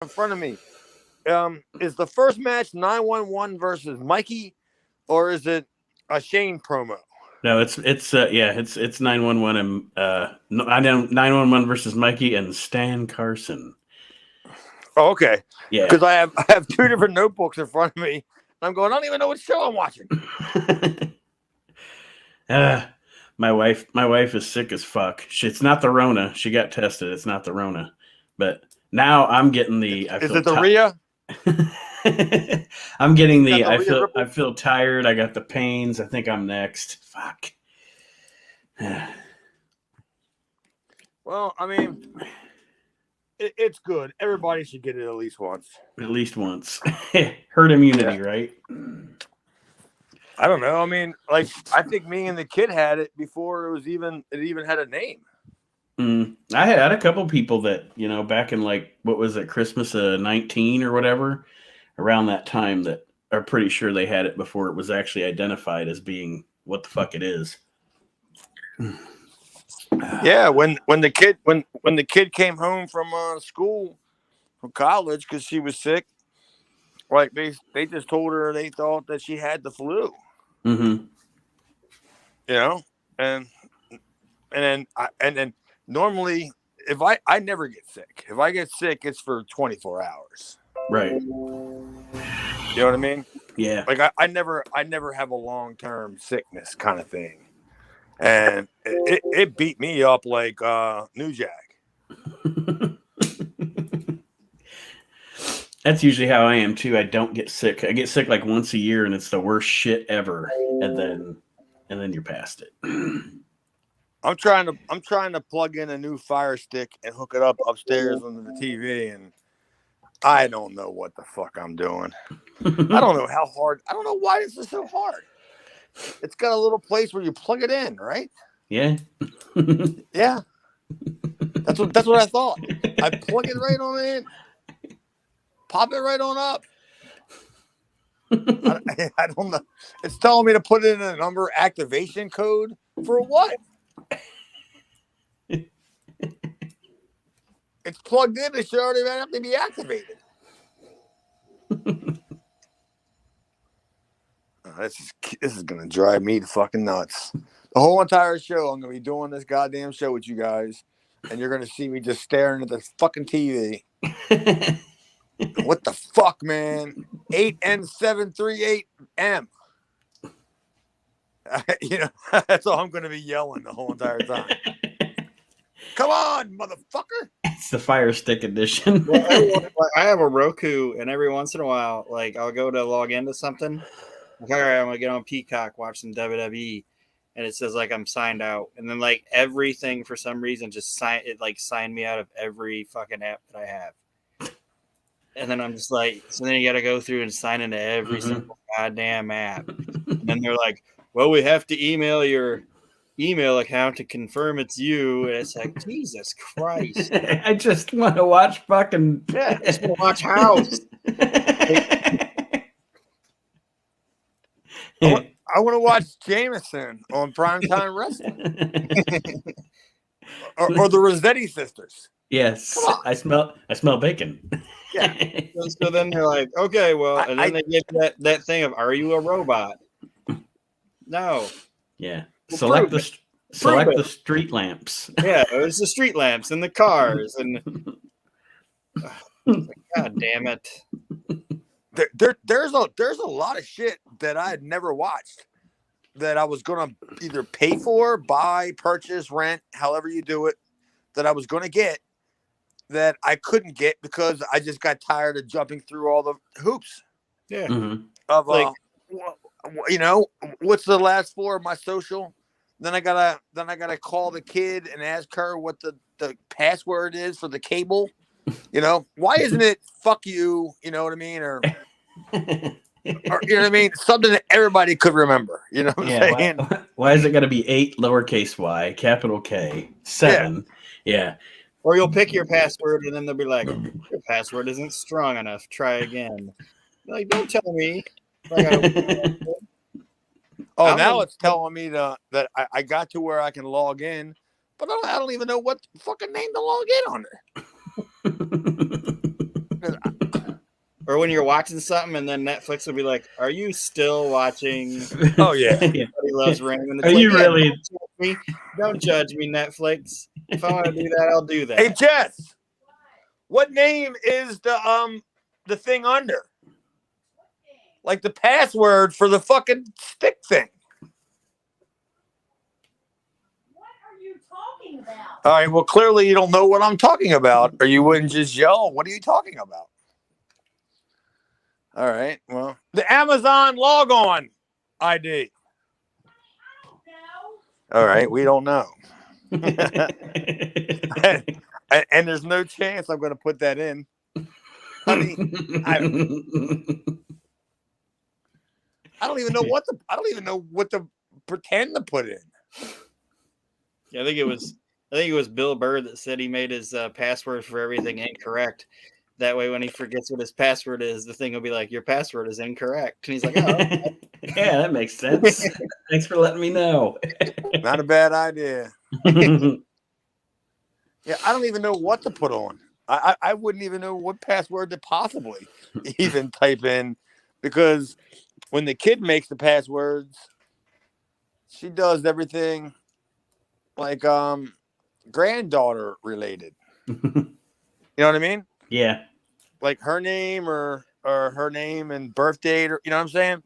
in front of me. Is the first match 911 versus Mikey, or is it a Shane promo? No, it's 911 and 911 versus Mikey and Stan Carson. Oh, okay. Yeah. Because I have two different notebooks in front of me. I'm going. I don't even know what show I'm watching. My wife is sick as fuck. It's not the Rona. She got tested. It's not the Rona, but now I'm getting the. I Is feel it the Rhea? I'm getting She's got the. the Rhea I ripples? feel tired. I got the pains. I think I'm next. Fuck. Well, I mean, it's good. Everybody should get it at least once. At least once. Herd immunity, Yeah. right? I don't know. I mean, like I think me and the kid had it before it even had a name. I had a couple people that back in like what was it, Christmas 19 or whatever, around that time, that are pretty sure they had it before it was actually identified as being what the fuck it is. Yeah, when the kid came home from school from college because she was sick, like they just told her they thought that she had the flu. Mm-hmm. You know, and and then normally if I never get sick. If I get sick, it's for 24 hours. Right. You know what I mean? Yeah. Like I never have a long term sickness kind of thing, and it beat me up like New Jack. That's usually how I am too. I don't get sick. I get sick like once a year, and it's the worst shit ever. And then you're past it. I'm trying to plug in a new Fire Stick and hook it up upstairs under the TV, and I don't know what the fuck I'm doing. I don't know how hard. I don't know why this is so hard. It's got a little place where you plug it in, right? Yeah. Yeah. That's what I thought. I plug it right on in, pop it right on up. I don't know. It's telling me to put in a number activation code for what? It's plugged in. It should already have to be activated. This is gonna drive me fucking nuts. The whole entire show, I'm gonna be doing this goddamn show with you guys, and you're gonna see me just staring at the fucking TV. What the fuck, man? 8N738M. That's all I'm gonna be yelling the whole entire time. Come on, motherfucker! It's the Fire Stick edition. I have a Roku, and every once in a while, like I'll go to log into something. Like, all right, I'm gonna get on Peacock, watch some WWE, and it says like I'm signed out, and then like everything for some reason just signed me out of every fucking app that I have. And then I'm just like, so then you got to go through and sign into every single goddamn app. And then they're like, well, we have to email your email account to confirm it's you. And it's like, Jesus Christ. I just want to watch fucking. Yeah, I just want to watch House. I want to watch Jameson on Primetime Wrestling. or the Rossetti sisters. Yes, I smell bacon. Yeah. So then they're like, okay, well, and then they give that thing of, are you a robot? No. Yeah. Well, select the street lamps. Yeah, it was the street lamps and the cars and God damn it. There's a lot of shit that I had never watched that I was gonna either pay for, buy, purchase, rent, however you do it, that I was gonna get that I couldn't get because I just got tired of jumping through all the hoops. Yeah. Mm-hmm. Of what's the last four of my social? Then I gotta call the kid and ask her what the password is for the cable. Why isn't it fuck you? You know what I mean? Or you know what I mean? Something that everybody could remember. You know what I'm saying? Why is it got to be 8 lowercase y, capital K, 7? Yeah. Or you'll pick your password and then they'll be like, your password isn't strong enough. Try again. Like, don't tell me. Now it's telling me that I got to where I can log in, but I don't even know what fucking name to log in on there. Or when you're watching something and then Netflix will be like, "Are you still watching?" Oh yeah. Everybody Loves Raymond. It's Are like, you yeah, really? Don't judge me, Netflix. If I want to do that, I'll do that. Hey Jess, what name is the thing under? Like the password for the fucking stick thing. What are you talking about? All right, well, clearly you don't know what I'm talking about, or you wouldn't just yell, what are you talking about? All right, well, the Amazon log on ID. No. All right, we don't know. And there's no chance I'm going to put that in. Honey, I don't even know what to pretend to put in. Yeah, I think it was Bill Burr that said he made his password for everything incorrect. That way, when he forgets what his password is, the thing will be like, "Your password is incorrect," and he's like, "Oh, okay." Yeah, that makes sense. Thanks for letting me know. Not a bad idea. Yeah, I don't even know what to put on. I wouldn't even know what password to possibly even type in, because when the kid makes the passwords, she does everything like granddaughter related. You know what I mean? Yeah. Like her name or her name and birth date, or you know what I'm saying?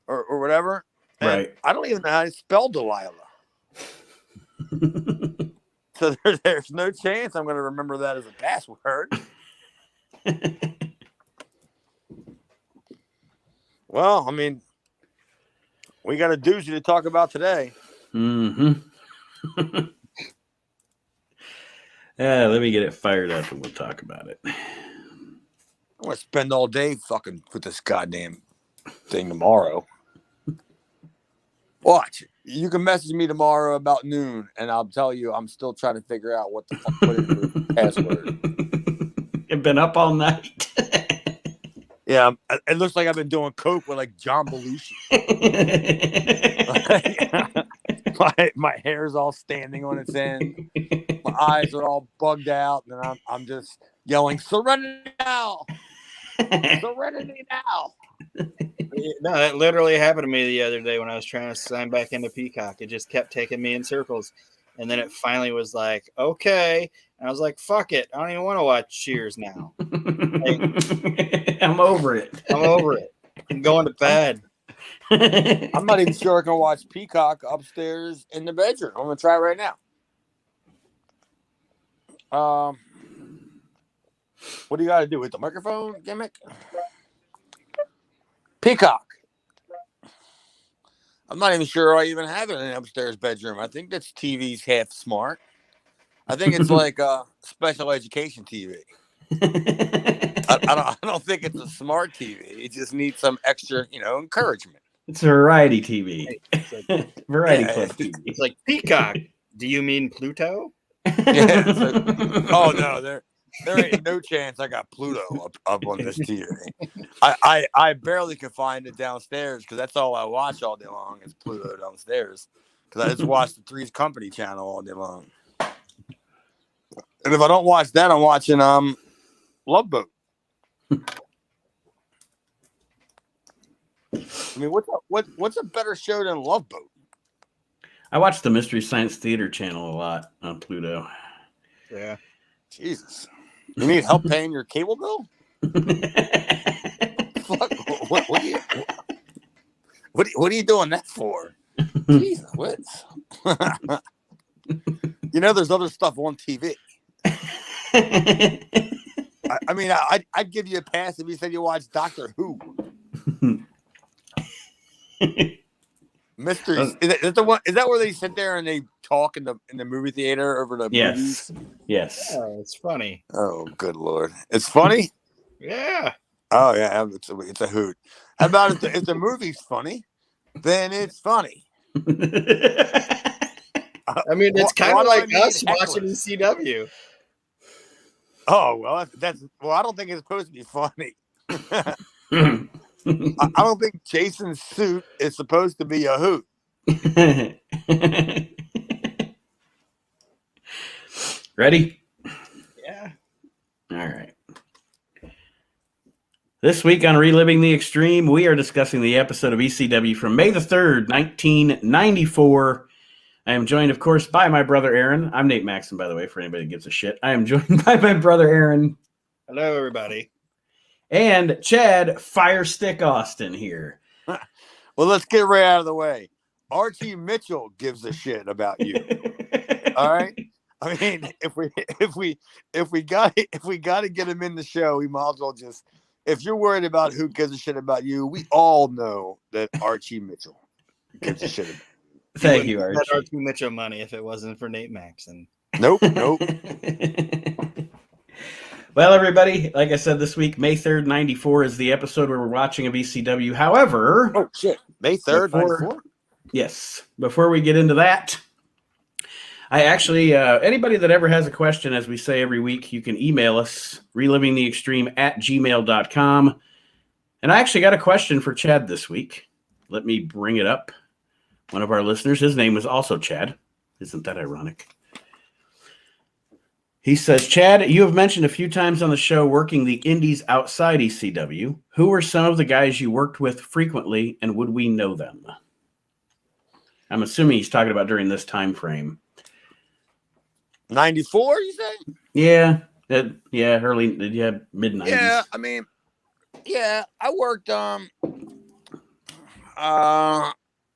Or whatever. And Right. I don't even know how to spell Delilah. So there's no chance I'm going to remember that as a password. Well, I mean, we got a doozy to talk about today. Mm-hmm. Yeah, let me get it fired up and we'll talk about it. I'm going to spend all day fucking with this goddamn thing tomorrow. Watch. You can message me tomorrow about noon, and I'll tell you I'm still trying to figure out what the fuck put in the password. You've been up all night. Yeah, it looks like I've been doing coke with like John Belushi. my hair's all standing on its end. My eyes are all bugged out, and I'm just yelling, "Serenity now! Serenity now!" No, that literally happened to me the other day when I was trying to sign back into Peacock. It just kept taking me in circles. And then it finally was like, okay. And I was like, fuck it. I don't even want to watch Cheers now. I'm over it. I'm over it. I'm going to bed. I'm not even sure I can watch Peacock upstairs in the bedroom. I'm going to try it right now. What do you got to do with the microphone gimmick? Peacock. I'm not even sure I even have it in an upstairs bedroom. I think that's TV's half smart. I think it's like a special education TV. I don't think it's a smart TV. It just needs some extra, encouragement. It's a variety TV. Variety Club TV. It's like, Peacock. Do you mean Pluto? Yeah, oh no, there ain't no chance I got Pluto up on this TV. I barely can find it downstairs because that's all I watch all day long is Pluto downstairs. Because I just watch the Three's Company channel all day long. And if I don't watch that, I'm watching Love Boat. I mean, what's a better show than Love Boat? I watch the Mystery Science Theater channel a lot on Pluto. Yeah. Jesus. You need help paying your cable bill? Fuck, what are you doing that for? Jesus, what? There's other stuff on TV. I mean, I'd give you a pass if you said you watch Doctor Who. Mysteries. Is that where they sit there and they talk in the movie theater over the movies? Yes. Oh, it's funny. Oh, good Lord. It's funny? Yeah. Oh, yeah. It's a hoot. How about if the movie's funny, then it's funny. I mean, it's kind of like us watching ECW. Oh, well, I don't think it's supposed to be funny. I don't think Jason's suit is supposed to be a hoot. Ready? Yeah. All right. This week on Reliving the Extreme, we are discussing the episode of ECW from May the 3rd, 1994. I am joined, of course, by my brother Aaron. I'm Nate Maxson, by the way, for anybody that gives a shit. I am joined by my brother Aaron. Hello, everybody. And Chad Firestick Austin here. Well, let's get right out of the way. RT Mitchell gives a shit about you. All right. I mean, if we got to get him in the show, we might as well just. If you're worried about who gives a shit about you, we all know that Archie Mitchell gives a shit about you. Thank you, Archie. That Archie Mitchell money if it wasn't for Nate Maxson. Nope. Well, everybody, like I said this week, May 3rd, 94 is the episode where we're watching of ECW. However... Oh, shit. May 3rd, 94? Yes. Before we get into that, I actually, anybody that ever has a question, as we say every week, you can email us, relivingtheextreme@gmail.com. And I actually got a question for Chad this week. Let me bring it up. One of our listeners, his name was also Chad. Isn't that ironic? He says, Chad, you have mentioned a few times on the show working the indies outside ECW. Who were some of the guys you worked with frequently, and would we know them? I'm assuming he's talking about during this time frame. 94, you say? Yeah, early, mid-90s. Yeah, I mean, I worked, I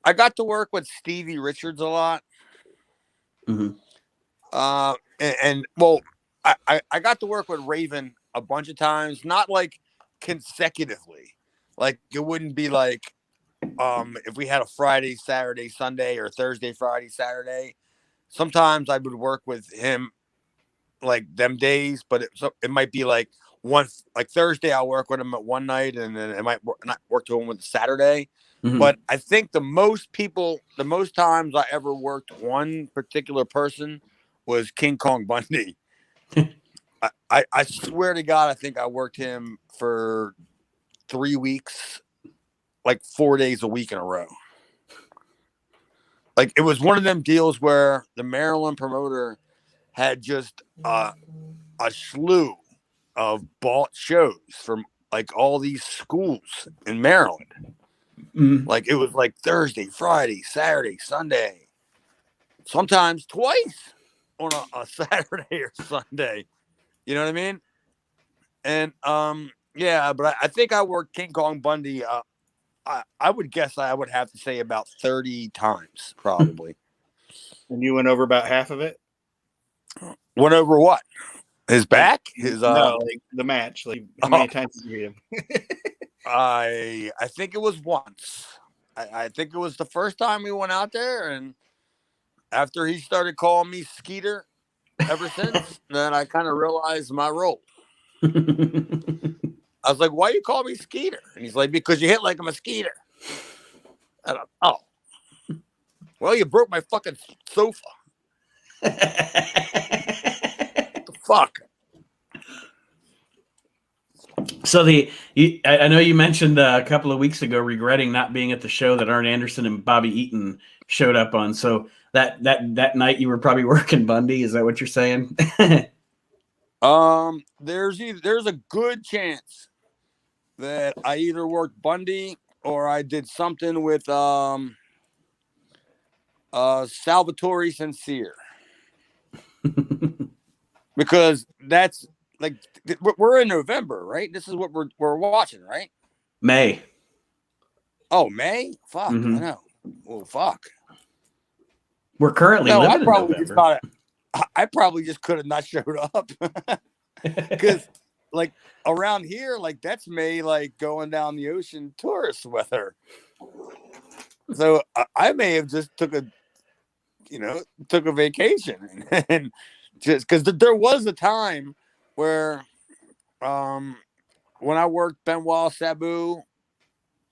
got to work with Stevie Richards a lot. Mm-hmm. And I got to work with Raven a bunch of times, not like consecutively. Like it wouldn't be like if we had a Friday, Saturday, Sunday, or Thursday, Friday, Saturday. Sometimes I would work with him like them days, but it might be like Thursday I'll work with him at one night, and then it might not work to him with Saturday. Mm-hmm. But I think the most times I ever worked one particular person was King Kong Bundy. I swear to God, I think I worked him for 3 weeks, like 4 days a week in a row. Like it was one of them deals where the Maryland promoter had just a slew of bought shows from like all these schools in Maryland. Mm-hmm. Like it was like Thursday, Friday, Saturday, Sunday, sometimes twice on a Saturday or Sunday. You know what I mean? And yeah, but I think I worked King Kong Bundy. I would guess I would have to say about 30 times, probably. And you went over about half of it? Went over what? His back? His no, like the match. Like how many times did you beat him? I think it was once. I think it was the first time we went out there, and after he started calling me Skeeter ever since, then I kind of realized my role. I was like, why you call me Skeeter? And he's like, because you hit like a mosquito. And oh. Well, you broke my fucking sofa. What the fuck? So I know you mentioned a couple of weeks ago regretting not being at the show that Arn Anderson and Bobby Eaton showed up on. So that night you were probably working Bundy. Is that what you're saying? There's a good chance that I either worked Bundy or I did something with Salvatore Sincere. Because that's like we're in November, right? This is what we're watching, right? May. Oh, May? Fuck, Mm-hmm. I know. Well, fuck. We're currently living in November. I probably just could have not showed up. Because like around here, like that's May, like going down the ocean tourist weather. So I may have just took a vacation and just because there was a time where when I worked Benoit Sabu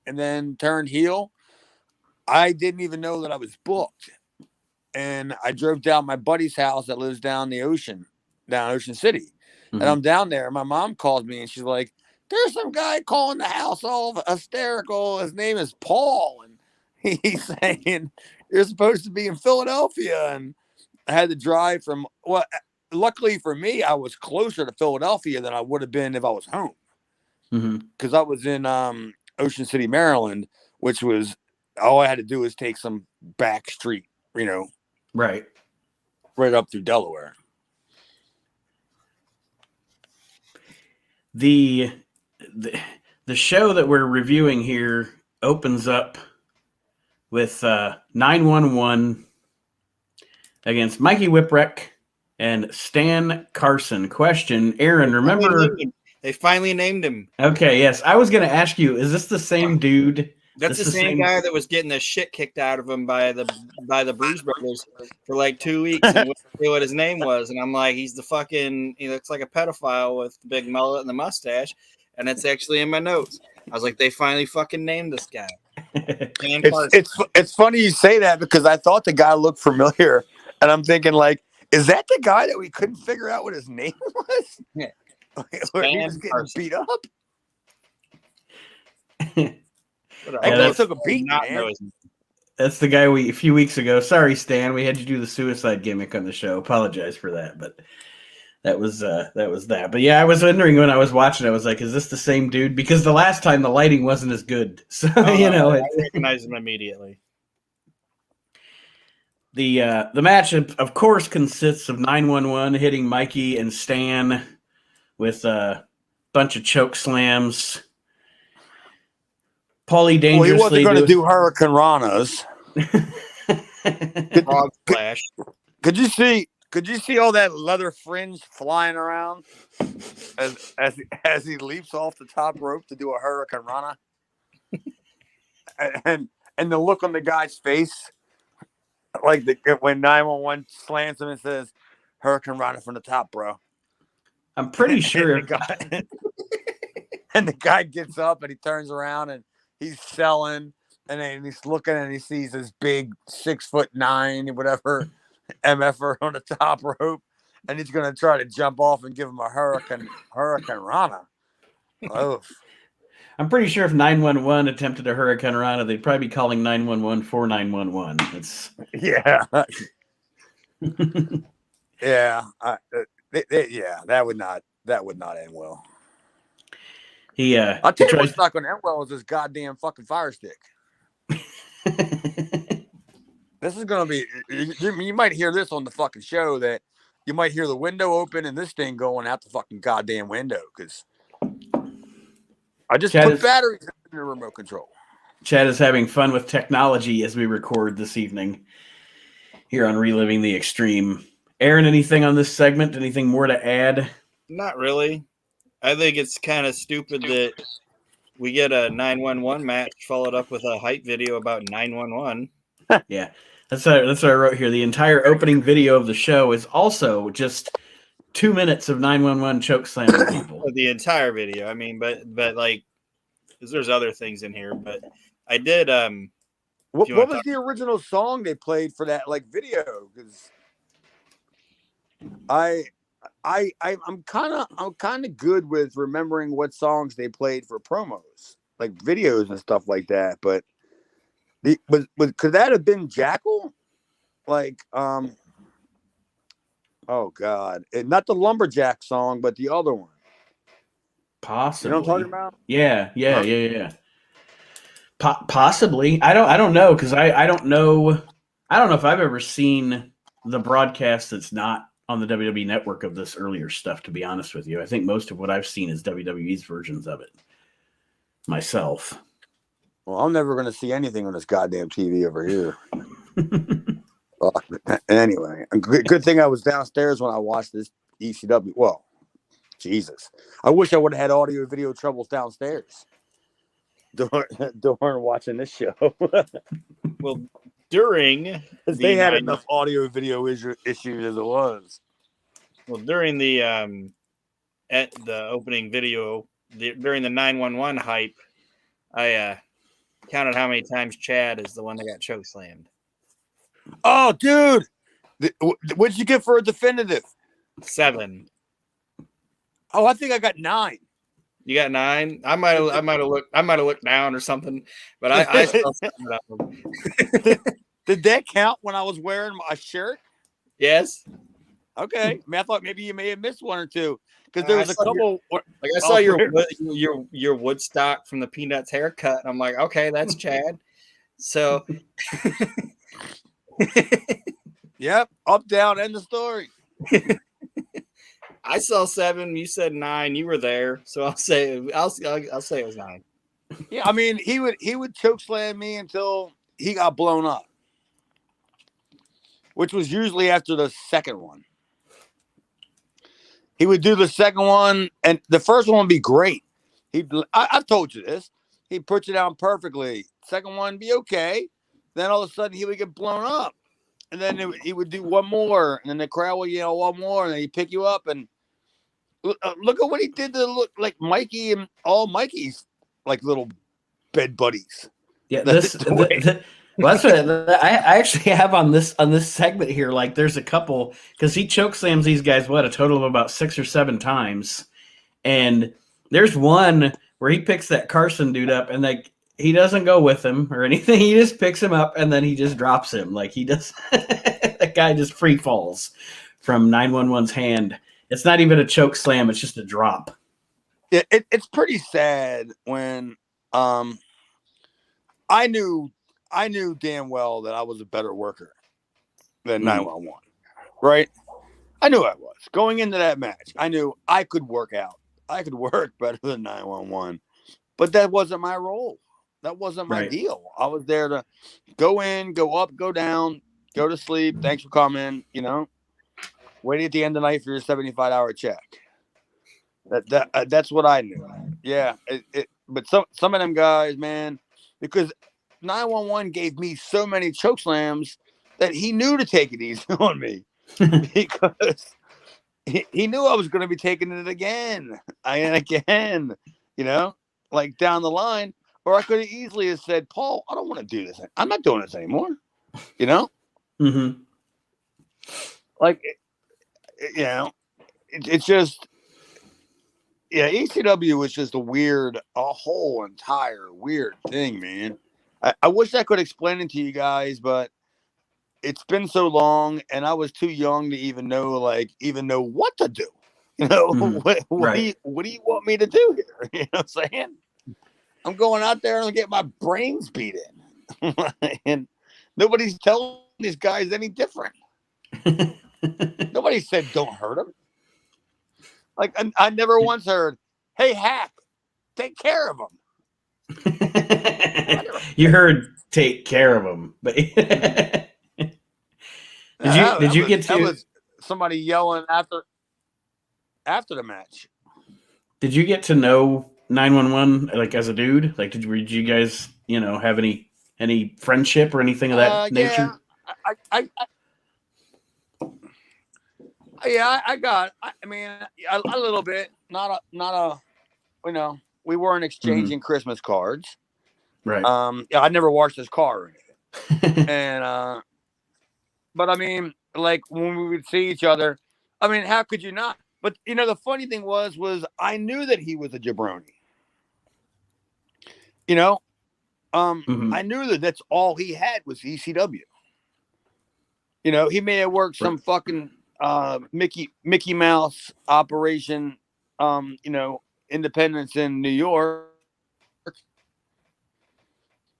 and then turned heel, I didn't even know that I was booked. And I drove down my buddy's house that lives down Ocean City. Mm-hmm. And I'm down there. My mom called me and she's like, there's some guy calling the house all hysterical. His name is Paul. And he's saying, you're supposed to be in Philadelphia. And I had to drive luckily for me, I was closer to Philadelphia than I would have been if I was home. because I was in Ocean City, Maryland, which was all I had to do was take some back street, Right. right up through Delaware. The show that we're reviewing here opens up with 911 against Mikey Whipwreck and Stan Carson. Question, Aaron, remember? They finally named him. Okay, yes. I was going to ask you, is this the same dude? That's the same guy that was getting the shit kicked out of him by the Blues Brothers for like 2 weeks, and wouldn't say what his name was. And I'm like, he looks like a pedophile with the big mullet and the mustache, and it's actually in my notes. I was like, they finally fucking named this guy. It's funny you say that because I thought the guy looked familiar, and I'm thinking like, is that the guy that we couldn't figure out what his name was? Yeah. Where he was getting beat up. That took a beat, man. That's the guy a few weeks ago. Sorry, Stan, we had you do the suicide gimmick on the show. Apologize for that, but that was that. But yeah, I was wondering when I was watching, I was like, is this the same dude? Because the last time the lighting wasn't as good. So I recognized him immediately. The match, of course, consists of 911 hitting Mikey and Stan with a bunch of choke slams. Paulie dangerously. Well, he wasn't going to do Hurricane Ranas. Frog splash. Could you see all that leather fringe flying around as he leaps off the top rope to do a Hurricane Rana? and the look on the guy's face, like when 911 slams him and says, "Hurricane Rana from the top, bro." I'm pretty sure. And the guy gets up and he turns around and he's selling, and then he's looking and he sees this big 6'9", whatever, MFer on the top rope, and he's gonna try to jump off and give him a Hurricane Rana. Oh, I'm pretty sure if 911 attempted a Hurricane Rana, they'd probably be calling 911 for 911. It's yeah, yeah, yeah. That would not end well. I'll tell you what's not going to end well is this goddamn fucking fire stick. This is going to be. You might hear this on the fucking show that you might hear the window open and this thing going out the fucking goddamn window because I just put batteries in the remote control. Chad is having fun with technology as we record this evening here on Reliving the Extreme. Aaron, anything on this segment? Anything more to add? Not really. I think it's kind of stupid that we get a 911 match followed up with a hype video about 911. Yeah, that's what I wrote here. The entire opening video of the show is also just 2 minutes of 911 choke slamming people. The entire video. I mean, but like, because there's other things in here. But I did. What was the original song they played for that like video? Because I'm kind of good with remembering what songs they played for promos, like videos and stuff like that. But could that have been Jackal? Like, oh God, not the Lumberjack song, but the other one. Possibly. You know what I'm talking about? Yeah. Possibly. I don't know because I don't know. I don't know if I've ever seen the broadcast that's not on the WWE network of this earlier stuff, to be honest with you. I think most of what I've seen is WWE's versions of it myself. Well, I'm never going to see anything on this goddamn TV over here. Anyway, good thing I was downstairs when I watched this ECW. Well, Jesus. I wish I would have had audio video troubles downstairs during watching this show. Well, during they had enough audio video issues as it was. Well, during the at the opening video during the 911 hype, I counted how many times Chad is the one that got choke slammed. Oh, dude, what'd you get for a definitive? 7. Oh, I think I got 9. You got 9? I might have looked down or something, but I still Did that count when I was wearing my shirt? Yes. Okay. I mean, I thought maybe you may have missed one or two because I there was a saw couple. I saw your Woodstock from the Peanuts haircut, and I'm like, okay, that's Chad. So, Yep, up, down, end the story. I saw 7. You said 9. You were there, so I'll say it was 9. Yeah, I mean, he would choke slam me until he got blown up, which was usually after the second one. He would do the second one, and the first one would be great. I've told you this. He'd put you down perfectly. Second one be okay. Then all of a sudden he would get blown up, and then he would do one more, and then the crowd would yell one more, and then he'd pick you up. And look at what he did to look like Mikey and all Mikey's like little bed buddies. Yeah, well, that's what I actually have on this segment here. Like, there's a couple because he choke slams these guys a total of about 6 or 7 times, and there's one where he picks that Carson dude up, and like he doesn't go with him or anything. He just picks him up and then he just drops him. Like he does. That guy just free falls from 911's hand. It's not even a choke slam. It's just a drop. It's pretty sad when I knew damn well that I was a better worker than 911, right? I knew I was. Going into that match, I knew I could work out. I could work better than 911, but that wasn't my role. That wasn't my deal. I was there to go in, go up, go down, go to sleep. Thanks for coming. You know, waiting at the end of the night for your 75-hour check. That's what I knew. Yeah, but some of them guys, man, because 911 gave me so many choke slams that he knew to take it easy on me because he knew I was going to be taking it again and again, you know, like down the line. Or I could have easily have said, Paul, I don't want to do this. I'm not doing this anymore. You know? Mm-hmm. Like, it's just, ECW was just a whole entire weird thing, man. I wish I could explain it to you guys, but it's been so long and I was too young to even know what to do. You know, what do you want me to do here? You know what I'm saying? I'm going out there and I'm getting my brains beat in. And nobody's telling these guys any different. Nobody said don't hurt him. Like I never once heard, hey Hack, take care of him. You heard take care of him, but did you get to? That was somebody yelling after the match. Did you get to know 911 like as a dude? Like, did you guys have any friendship or anything of that nature? I got. I mean, a little bit. Not a. We weren't exchanging Christmas cards. Right. I never washed his car or anything. And but I mean, like when we would see each other, I mean, how could you not? But the funny thing was I knew that he was a jabroni. I knew that that's all he had was ECW. He may have worked some fucking Mickey Mouse operation, independence in New York,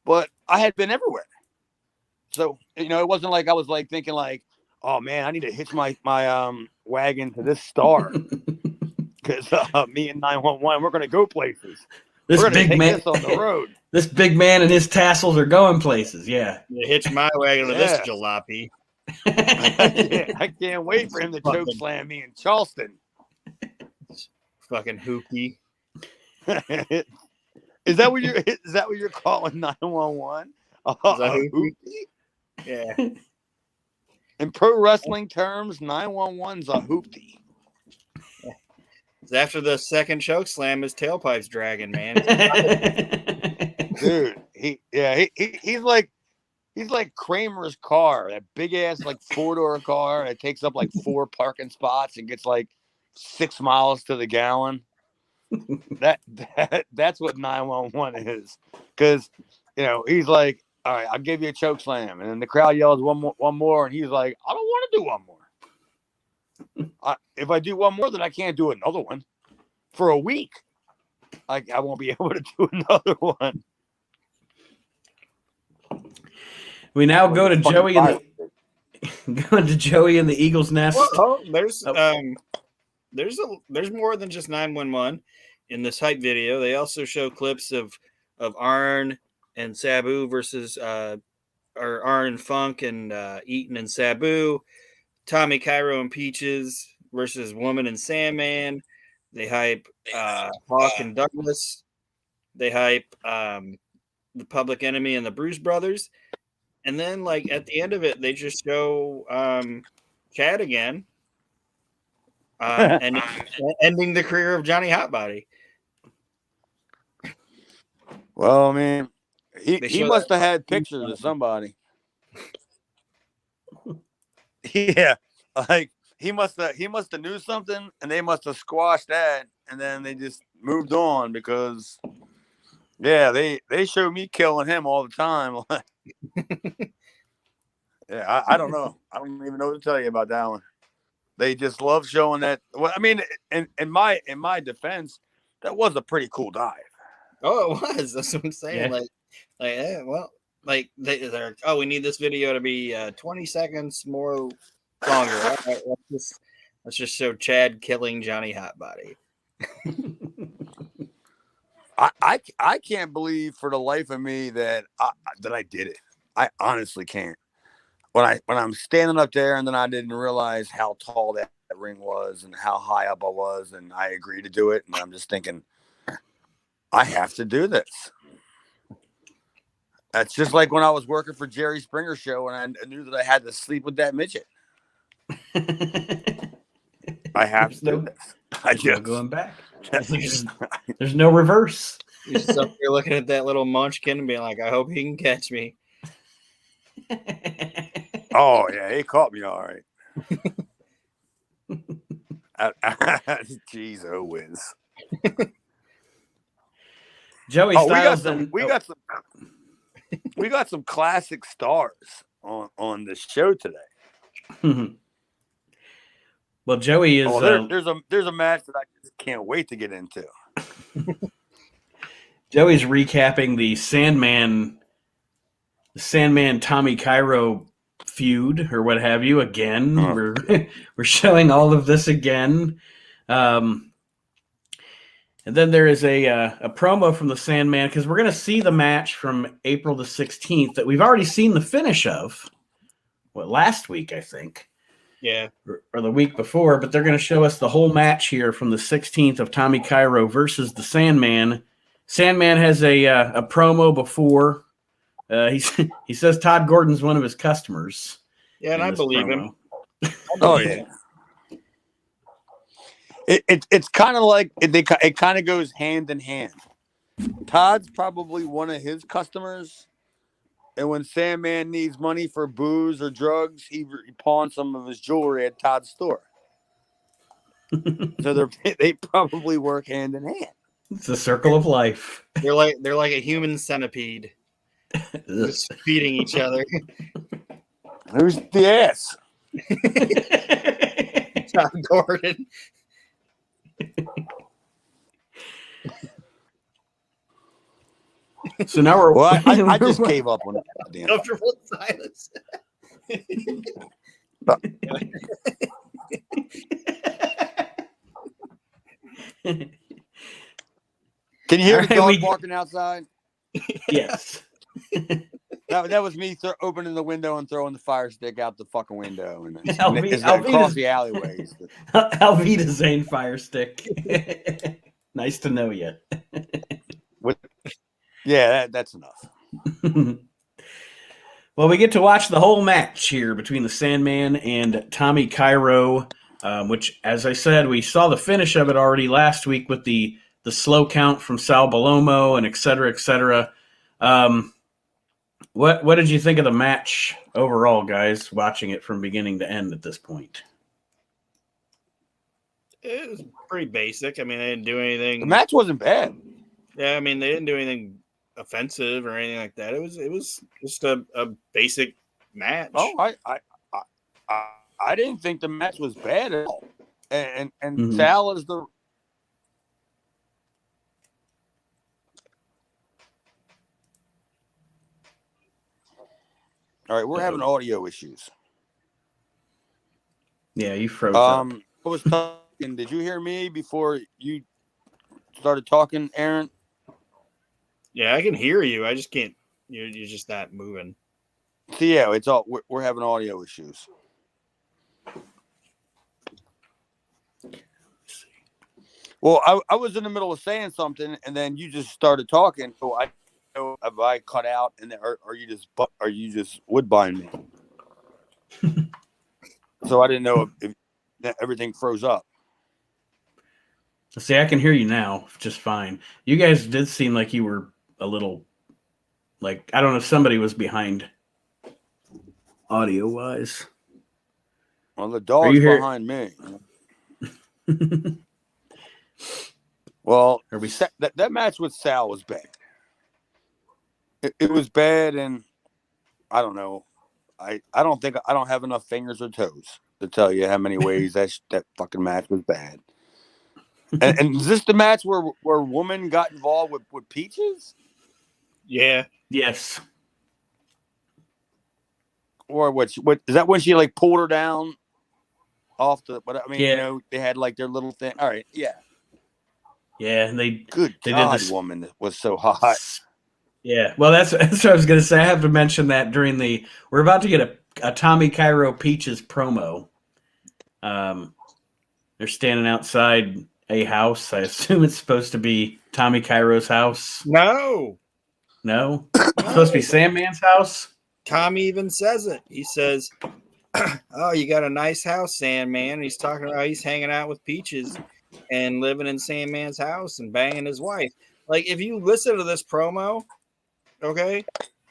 but I had been everywhere. So, it wasn't like I was like thinking like, oh man, I need to hitch my wagon to this star because me and 911, we're going to go places. This we're going to big take man this on the road. This big man and his tassels are going places. Yeah. You hitch my wagon to this jalopy. I can't wait for him to choke slam me in Charleston. Fucking hoopy. Is that what you're calling 911? Hoopy? Yeah. In pro wrestling terms, 911's a hoopty. After the second choke slam, his tailpipe's dragging, man. Dude, he's like Kramer's car, that big ass like 4-door car that takes up like 4 parking spots and gets like 6 miles to the gallon. That's what 911 is, because he's like, all right, I'll give you a choke slam, and then the crowd yells one more, and he's like, I don't want to do one more. If I do one more, then I can't do another one for a week. I won't be able to do another one. We now go to Joey and going to Joey and the Eagles Nest. There's more than just 911 in this hype video. They also show clips of Arn and Sabu versus or Arn and Funk and Eaton and Sabu, Tommy Cairo and Peaches versus Woman and Sandman. They hype Hawk and Douglas. They hype the Public Enemy and the Bruise Brothers. And then, like, at the end of it, they just show Chad again, and ending the career of Johnny Hotbody. Well, I mean, he must have had pictures of somebody. Yeah, like he must have knew something, and they must have squashed that, and then they just moved on because, yeah, they show me killing him all the time. Yeah, I don't know. I don't even know what to tell you about that one. They just love showing that. Well, I mean, in my defense, that was a pretty cool dive. Oh, it was. That's what I'm saying. Yeah. Yeah, well, like they're we need this video to be 20 seconds more longer. All right, let's just show Chad killing Johnny Hotbody. I can't believe for the life of me that I did it. I honestly can't. When I'm standing up there and then I didn't realize how tall that ring was and how high up I was, and I agreed to do it, and I'm just thinking, I have to do this. That's just like when I was working for Jerry Springer show and I knew that I had to sleep with that midget. I have to do this. There's no going back. There's no reverse. You're just up here looking at that little munchkin and being like, I hope he can catch me. Oh, yeah, he caught me all right. Jeez, oh whiz. Joey Styles we got some classic stars on this show today. Well, Joey is there's a match that I just can't wait to get into. Joey's recapping the Sandman Tommy Cairo feud or what have you again. We're showing all of this again. And then there is a promo from the Sandman because we're going to see the match from April the 16th that we've already seen the finish of. Last week, I think. Yeah. Or the week before, but they're going to show us the whole match here from the 16th of Tommy Cairo versus the Sandman. Sandman has a promo before. He says Todd Gordon's one of his customers. Yeah, and I believe him. Oh, yeah. It's kind of like it kind of goes hand in hand. Todd's probably one of his customers, and when Sandman needs money for booze or drugs, he pawns some of his jewelry at Todd's store. So they probably work hand in hand. It's a circle of life. They're like a human centipede, just feeding each other. Who's the ass? Todd Gordon. So now we're. Well, I just gave up on it. Comfortable silence. Can you hear the dog barking outside? Yes. That was me opening the window and throwing the fire stick out the fucking window and across the alleyways. Alvita Zane fire stick. Nice to know you. Yeah, that's enough. Well, we get to watch the whole match here between the Sandman and Tommy Cairo, which, as I said, we saw the finish of it already last week with the slow count from Sal Balomo and et cetera, et cetera. What did you think of the match overall, guys, watching it from beginning to end at this point? It was pretty basic. I mean, they didn't do anything. The match wasn't bad. Yeah, I mean, they didn't do anything offensive or anything like that. It was just a basic match. Oh, I didn't think the match was bad at all. And Mhm. Sal is the. All right, we're having audio issues. Yeah, you froze up. I was talking. Did you hear me before you started talking, Aaron? Yeah, I can hear you. I just can't. You're just not moving. So yeah, it's all we're having audio issues. Well, I was in the middle of saying something, and then you just started talking. So I know if I cut out, and are you just woodbine me? So I didn't know if everything froze up. See, I can hear you now just fine. You guys did seem like you were a little, like, I don't know if somebody was behind audio wise. Well, the Are dog's you here? behind me. Well, Are we? that match with Sal was bad. It was bad, and I don't know. I don't have enough fingers or toes to tell you how many ways that fucking match was bad. And is this the match where woman got involved with Peaches? Yeah. Yes. Or what is that when she like pulled her down off the? But I mean, Yeah. they had like their little thing. All right, yeah. Yeah, and they Good did God, this. woman was so hot. Yeah, well, that's what I was going to say. I have to mention that during we're about to get a Tommy Cairo Peaches promo. They're standing outside a house. I assume it's supposed to be Tommy Cairo's house. No. No, it's supposed to be Sandman's house. Tommy even says it. He says, "Oh, you got a nice house, Sandman." And he's talking about he's hanging out with Peaches and living in Sandman's house and banging his wife. Like, if you listen to this promo, okay,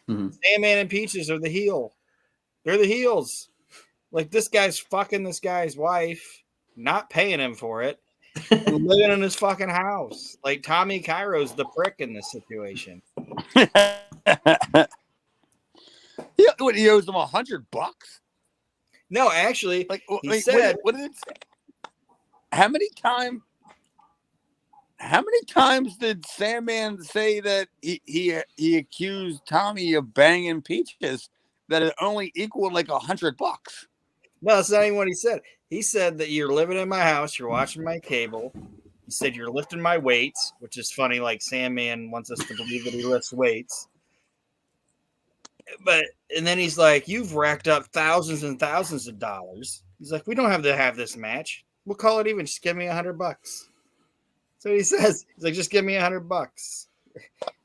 Sandman and Peaches are the heel. They're the heels. Like, this guy's fucking this guy's wife, not paying him for it, and living in his fucking house. Like, Tommy Cairo's the prick in this situation. He owes them $100. No, actually, Like he said, what did it say? How many times did Sandman say that he accused Tommy of banging Peaches that it only equaled like $100? no, that's not even what he said. He said that you're living in my house, you're watching my cable. He said you're lifting my weights, which is funny. Like, Sandman wants us to believe that he lifts weights. And then he's like, you've racked up thousands and thousands of dollars. He's like, we don't have to have this match. We'll call it even. Just give me $100. So he says, he's like, just give me $100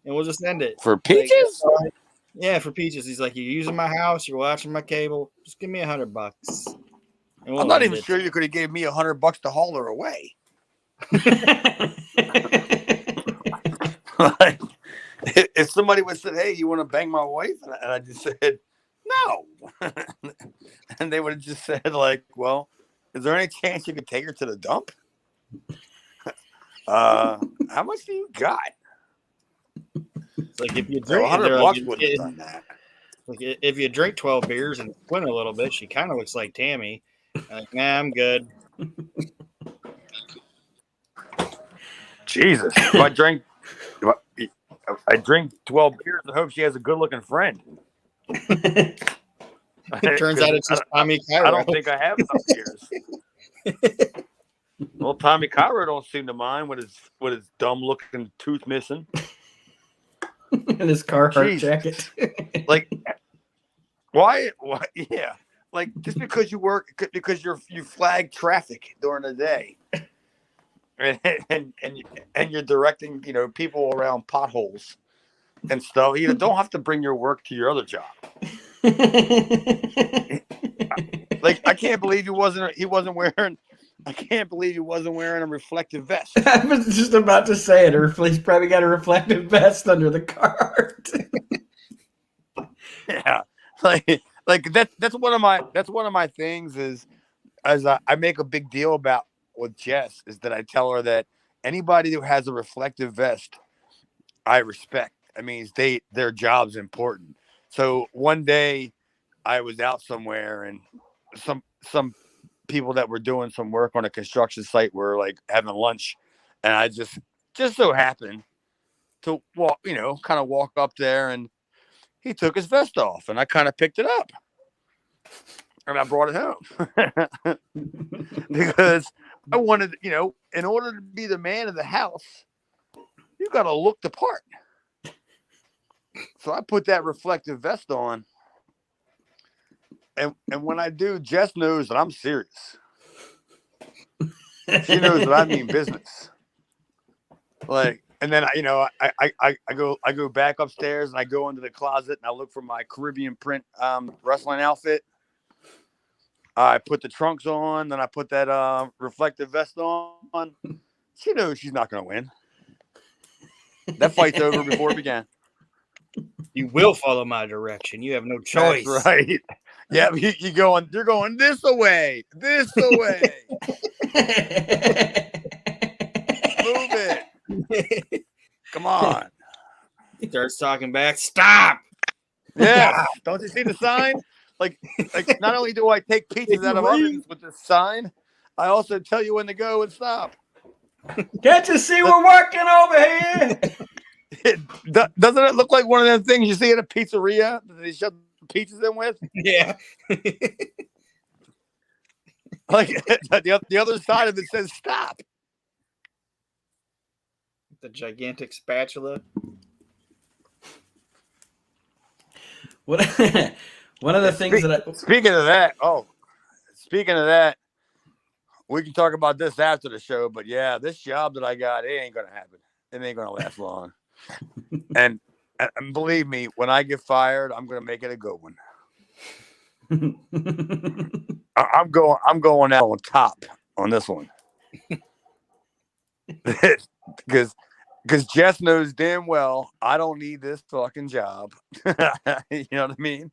and we'll just end it. For Peaches? Like, yeah, for Peaches. He's like, you're using my house, you're watching my cable. Just give me $100. I'm not even sure you could have gave me $100 to haul her away. Like, if somebody would said, "Hey, you want to bang my wife?" and I just said, "No," and they would have just said, "Like, well, is there any chance you could take her to the dump? How much do you got?" It's like, if you drink, $100 wouldn't have done that. Like, if you drink 12 beers and squint a little bit, she kind of looks like Tammy. Like, nah, I'm good. Jesus, if I drink 12 beers and hope she has a good-looking friend. It turns out it's just Tommy Cairo. I don't think I have enough beers. Well, Tommy Cairo don't seem to mind with his dumb-looking tooth missing and his Carhartt jacket. Like, why? Yeah, like, just because you flag traffic during the day, and you're directing people around potholes and stuff. You don't have to bring your work to your other job. Like, I can't believe he wasn't wearing. I can't believe he wasn't wearing a reflective vest. I was just about to say it. He's probably got a reflective vest under the cart. Yeah, like that's one of my things is, as I make a big deal about with Jess, is that I tell her that anybody who has a reflective vest, I respect. I mean, their job's important. So one day I was out somewhere and some people that were doing some work on a construction site were like having lunch, and I just so happened to walk, kind of walk up there, and he took his vest off, and I kind of picked it up, and I brought it home because I wanted, in order to be the man of the house, you got to look the part. So I put that reflective vest on. And when I do, Jess knows that I'm serious. She knows that I mean business. Like, and then I go back upstairs and I go into the closet and I look for my Caribbean print wrestling outfit. I put the trunks on, then I put that reflective vest on. She knows she's not going to win. That fight's over before it began. You will follow my direction. You have no choice. That's right. Yeah, you're going this away. Move it. Come on. He starts talking back. Stop. Yeah. Don't you see the sign? Like not only do I take pizzas out of ovens with this sign, I also tell you when to go and stop. Can't you see we're working over here? Doesn't it look like one of them things you see at a pizzeria that they shove pizzas in with? Yeah. Like the other side of it says stop. The gigantic spatula. One of the things Speaking of that, we can talk about this after the show. But yeah, this job that I got, it ain't gonna happen. It ain't gonna last long. And believe me, when I get fired, I'm gonna make it a good one. I'm going out on top on this one. because Jess knows damn well I don't need this fucking job. You know what I mean?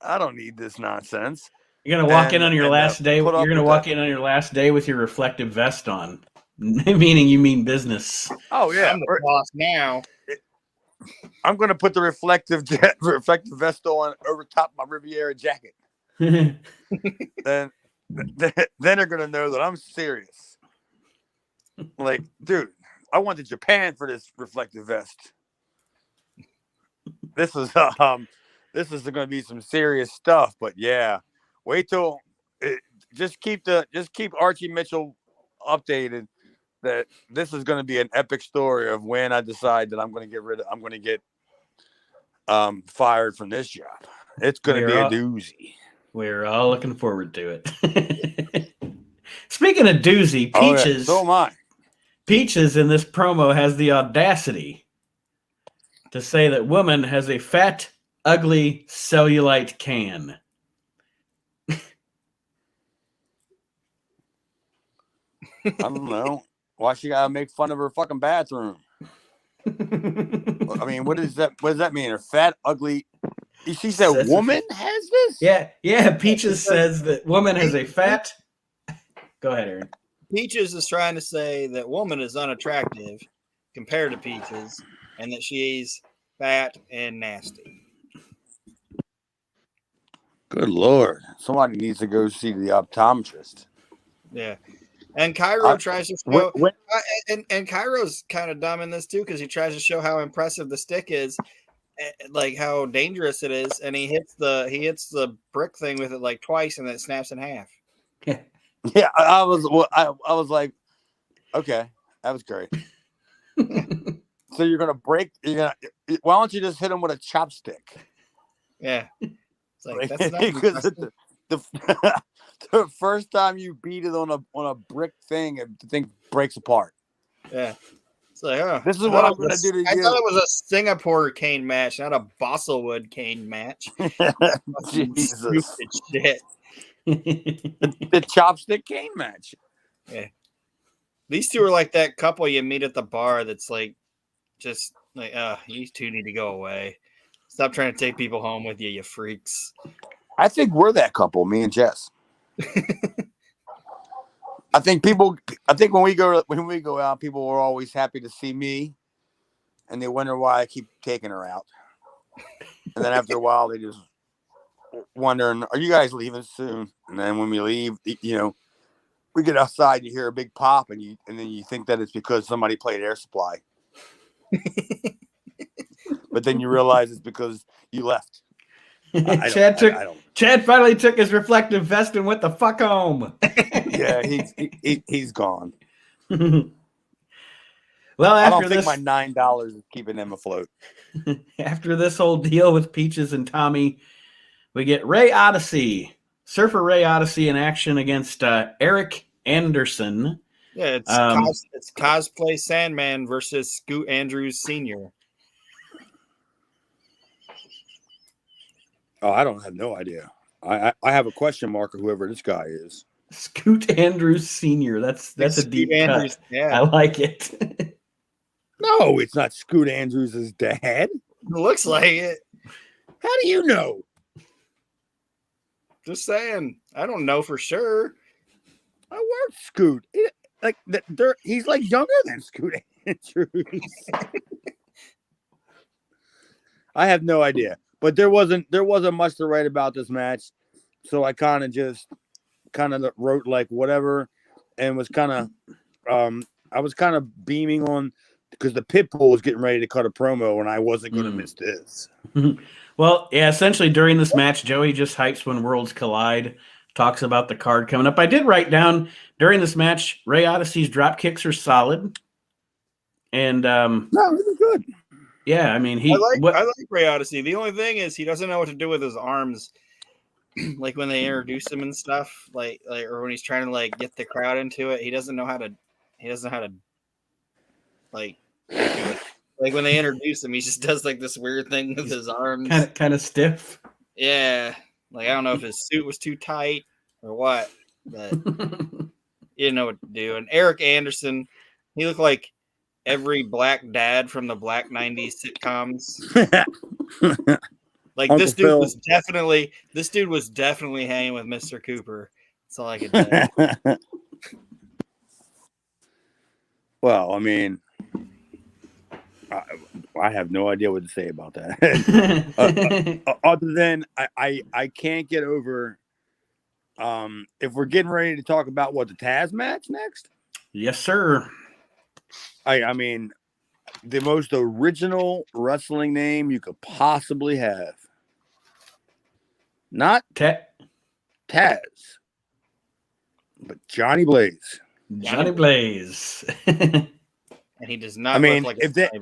I don't need this nonsense. You're gonna walk in on your last day. You're gonna walk in on your last day with your reflective vest on, meaning you mean business. Oh yeah, I'm the boss now. I'm gonna put the reflective vest on over top of my Riviera jacket. Then they're gonna know that I'm serious. Like, dude, I went to Japan for this reflective vest. This is going to be some serious stuff. But yeah, wait till just keep Archie Mitchell updated that this is going to be an epic story of when I decide that I'm going to get fired from this job. It's going to be a doozy. We're all looking forward to it. Speaking of doozy, Peaches. So am I. Peaches in this promo has the audacity to say that woman has a fat, ugly cellulite can. I don't know. Why she gotta make fun of her fucking bathroom? I mean, what does that mean? A fat, ugly. She said woman has this? Yeah. Peaches says that woman has a fat. Go ahead, Aaron. Peaches is trying to say that woman is unattractive compared to Peaches, and that she's fat and nasty. Good Lord. Somebody needs to go see the optometrist. Yeah. And Cairo tries to show, and Cairo's kind of dumb in this too, because he tries to show how impressive the stick is, like how dangerous it is, and he hits the brick thing with it like twice, and then it snaps in half. Yeah, I was like, okay, that was great. So you're gonna break? Why don't you just hit him with a chopstick? Yeah, it's like that's not because the first time you beat it on a brick thing, the thing breaks apart. Yeah, it's like, this is what I'm gonna do to you. I thought it was a Singapore cane match, not a Bosselwood cane match. Jesus shit. The chopstick cane match. Yeah, these two are like that couple you meet at the bar. That's like, just like, you two need to go away. Stop trying to take people home with you, you freaks. I think we're that couple, me and Jess. I think when we go out, people are always happy to see me, and they wonder why I keep taking her out. And then after a while, they just wondering, are you guys leaving soon? And then when we leave, we get outside, you hear a big pop, and then you think that it's because somebody played Air Supply. But then you realize it's because you left. Chad finally took his reflective vest and went the fuck home. Yeah, he's gone. Well, I after don't think my $9 is keeping him afloat. After this whole deal with Peaches and Tommy, we get Surfer Ray Odyssey in action against Eric Anderson. Yeah, it's cosplay Sandman versus Scoot Andrews Sr. Oh, I don't have no idea. I have a question mark of whoever this guy is. Scoot Andrews Sr. That's a deep cut. Yeah. I like it. No, it's not Scoot Andrews' dad. It looks like it. How do you know? Just saying. I don't know for sure. I worked Scoot. He's like younger than Scoot Andrews. I have no idea. But there wasn't much to write about this match. So I kind of wrote like whatever and was kind of I was kind of beaming on because the Pitbull was getting ready to cut a promo and I wasn't going to miss this. Well, yeah, essentially during this match, Joey just hypes when worlds collide, talks about the card coming up. I did write down during this match, Ray Odyssey's drop kicks are solid. And no, it was good. Yeah, I mean, I like Ray Odyssey. The only thing is he doesn't know what to do with his arms. Like when they introduce him and stuff, like or when he's trying to like get the crowd into it, he doesn't know how to like do it. Like when they introduce him, he just does like this weird thing with his arms. Kind of stiff. Yeah. Like I don't know if his suit was too tight or what, but he didn't know what to do. And Eric Anderson, he looked like every black dad from the black 90s sitcoms. Like this dude was definitely hanging with Mr. Cooper. That's all I could say. Well, I mean, I have no idea what to say about that. Other than I can't get over if we're getting ready to talk about what the Taz match next. Yes, sir. I mean, the most original wrestling name you could possibly have. Not Taz, but Johnny Blaze. Johnny Blaze. And he does not. I mean, look like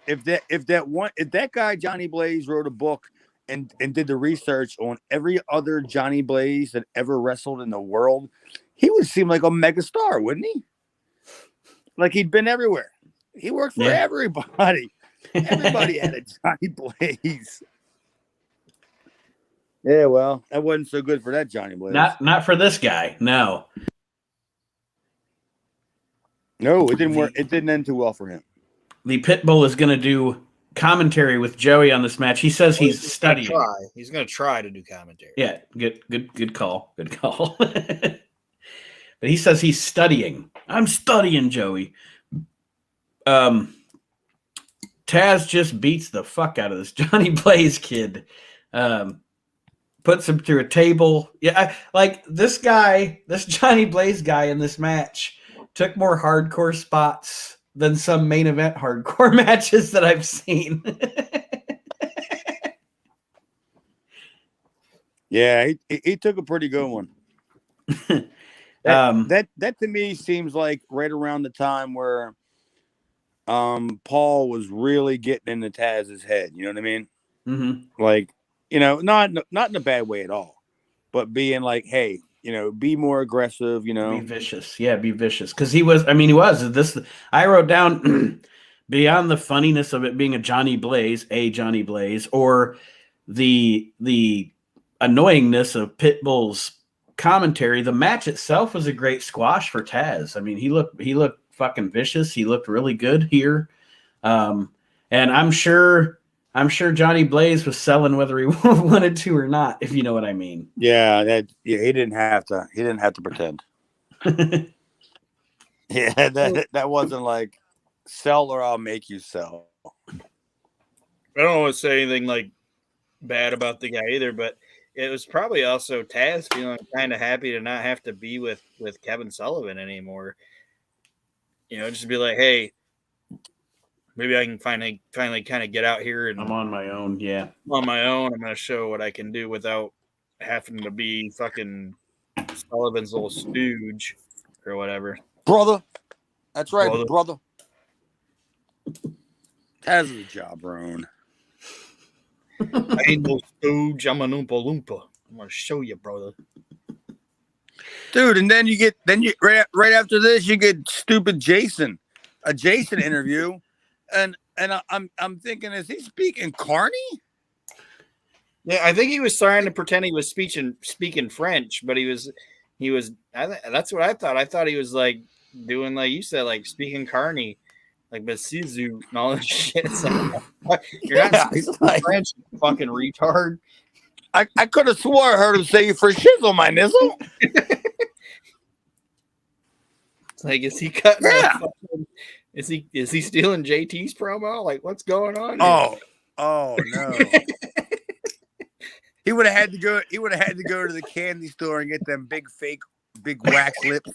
if that guy Johnny Blaze wrote a book and did the research on every other Johnny Blaze that ever wrestled in the world, he would seem like a mega star, wouldn't he? Like he'd been everywhere. He worked for everybody. Everybody had a Johnny Blaze. Yeah, well, that wasn't so good for that Johnny Blaze. Not for this guy. No. No, it didn't work. It didn't end too well for him. The Pitbull is going to do commentary with Joey on this match. He says he's studying. He's going to try to do commentary. Yeah, good call. Good call. But he says he's studying. I'm studying, Joey. Taz just beats the fuck out of this Johnny Blaze kid. Puts him through a table. Yeah, like this Johnny Blaze guy in this match took more hardcore spots than some main event hardcore matches that I've seen. Yeah, he took a pretty good one. That to me seems like right around the time where Paul was really getting into Taz's head. You know what I mean? Mm-hmm. Like, not in a bad way at all, but being like, hey, be more aggressive. Be vicious. Yeah, be vicious. Because he was. This. I wrote down beyond the funniness of it being a Johnny Blaze, or the annoyingness of Pitbull's commentary. The match itself was a great squash for Taz. I mean, he looked fucking vicious. He looked really good here, and I'm sure Johnny Blaze was selling whether he wanted to or not, if you know what I mean. Yeah, he didn't have to. He didn't have to pretend. Yeah, that wasn't like sell or I'll make you sell. I don't want to say anything like bad about the guy either, but it was probably also Taz feeling kind of happy to not have to be with Kevin Sullivan anymore. Just be like, hey, maybe I can finally kind of get out here and I'm on my own. Yeah. on my own. I'm going to show what I can do without having to be fucking Sullivan's little stooge or whatever. Brother. That's right, brother. Taz is a jawbone. I ain't no stooge. I'm an Oompa Loompa. I'm going to show you, brother. Dude, and then right after this, you get stupid Jason, a Jason interview. And I'm thinking, is he speaking Carney? Yeah, I think he was trying to pretend he was speaking French, but he was. That's what I thought. I thought he was like doing like you said, like speaking Carney, like Basizu and all that shit. It's like, you're not speaking French, you fucking retard. I could have swore I heard him say for shizzle, my nizzle. It's like, is he cutting? Yeah. Is he stealing JT's promo? Like, what's going on here? Oh no. He would have had to go. He would have had to go to the candy store and get them big wax lips.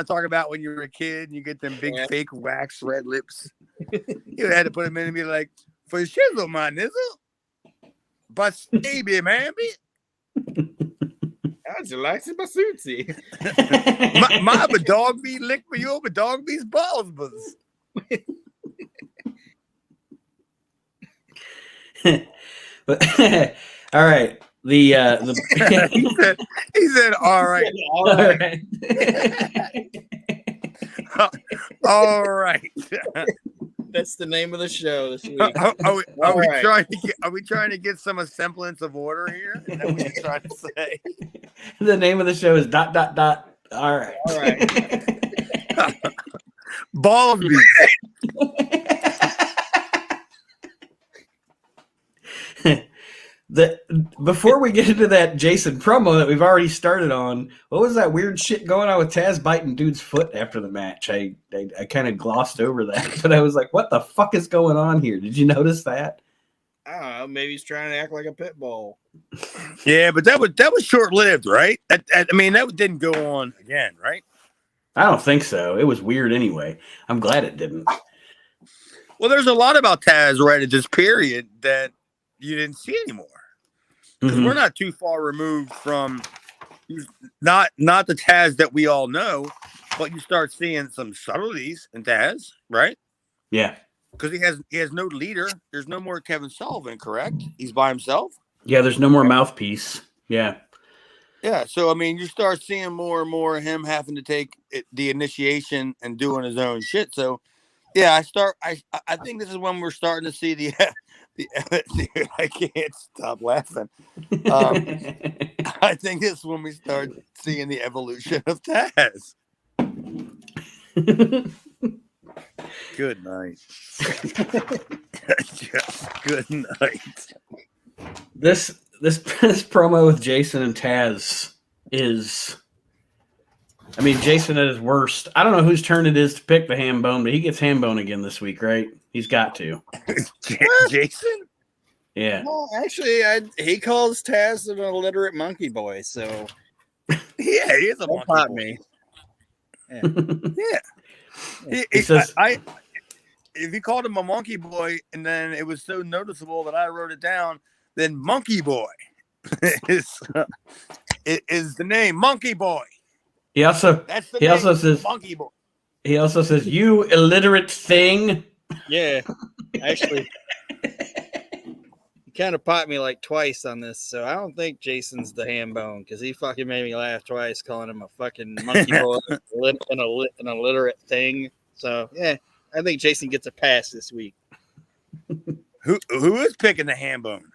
Talk about when you were a kid and you get them big fake wax red lips. You would have had to put them in and be like, for shizzle, my nizzle. But baby, man. How'd you like some basutsi? my dog be licked for you, but dog be's balls, buzz. But all right. The he said all right. All right. All right. That's the name of the show this week. Are we trying to get some semblance of order here? Is that what you're trying to say? The name of the show is ... All right. All right. Balls. Before we get into that Jason promo that we've already started on, what was that weird shit going on with Taz biting dude's foot after the match? I kind of glossed over that, but I was like, what the fuck is going on here? Did you notice that? I don't know. Maybe he's trying to act like a pit bull. Yeah, but that was short lived, right? That didn't go on again, right? I don't think so. It was weird anyway. I'm glad it didn't. Well, there's a lot about Taz right at this period that you didn't see anymore. Because we're not too far removed from not the Taz that we all know, but you start seeing some subtleties in Taz, right? Yeah. Because he has no leader. There's no more Kevin Sullivan, correct? He's by himself. Yeah, there's no more mouthpiece. Yeah. Yeah. So you start seeing more and more of him having to take the initiation and doing his own shit. So yeah, I think this is when we're starting to see the I can't stop laughing. I think this is when we start seeing the evolution of Taz. Good night. Just good night. This promo with Jason and Taz is, Jason at his worst. I don't know whose turn it is to pick the ham bone, but he gets ham bone again this week, right? He's got to. Jason? Yeah. Well, actually, he calls Taz an illiterate monkey boy, so yeah, he is a monkey boy. Me. Yeah. He says, if he called him a monkey boy, and then it was so noticeable that I wrote it down, then monkey boy is the name, monkey boy. He also says monkey boy. He also says, "You illiterate thing." Yeah, actually, he kind of popped me like twice on this, so I don't think Jason's the ham bone because he fucking made me laugh twice, calling him a fucking monkey boy and an illiterate thing. So yeah, I think Jason gets a pass this week. Who is picking the ham bone?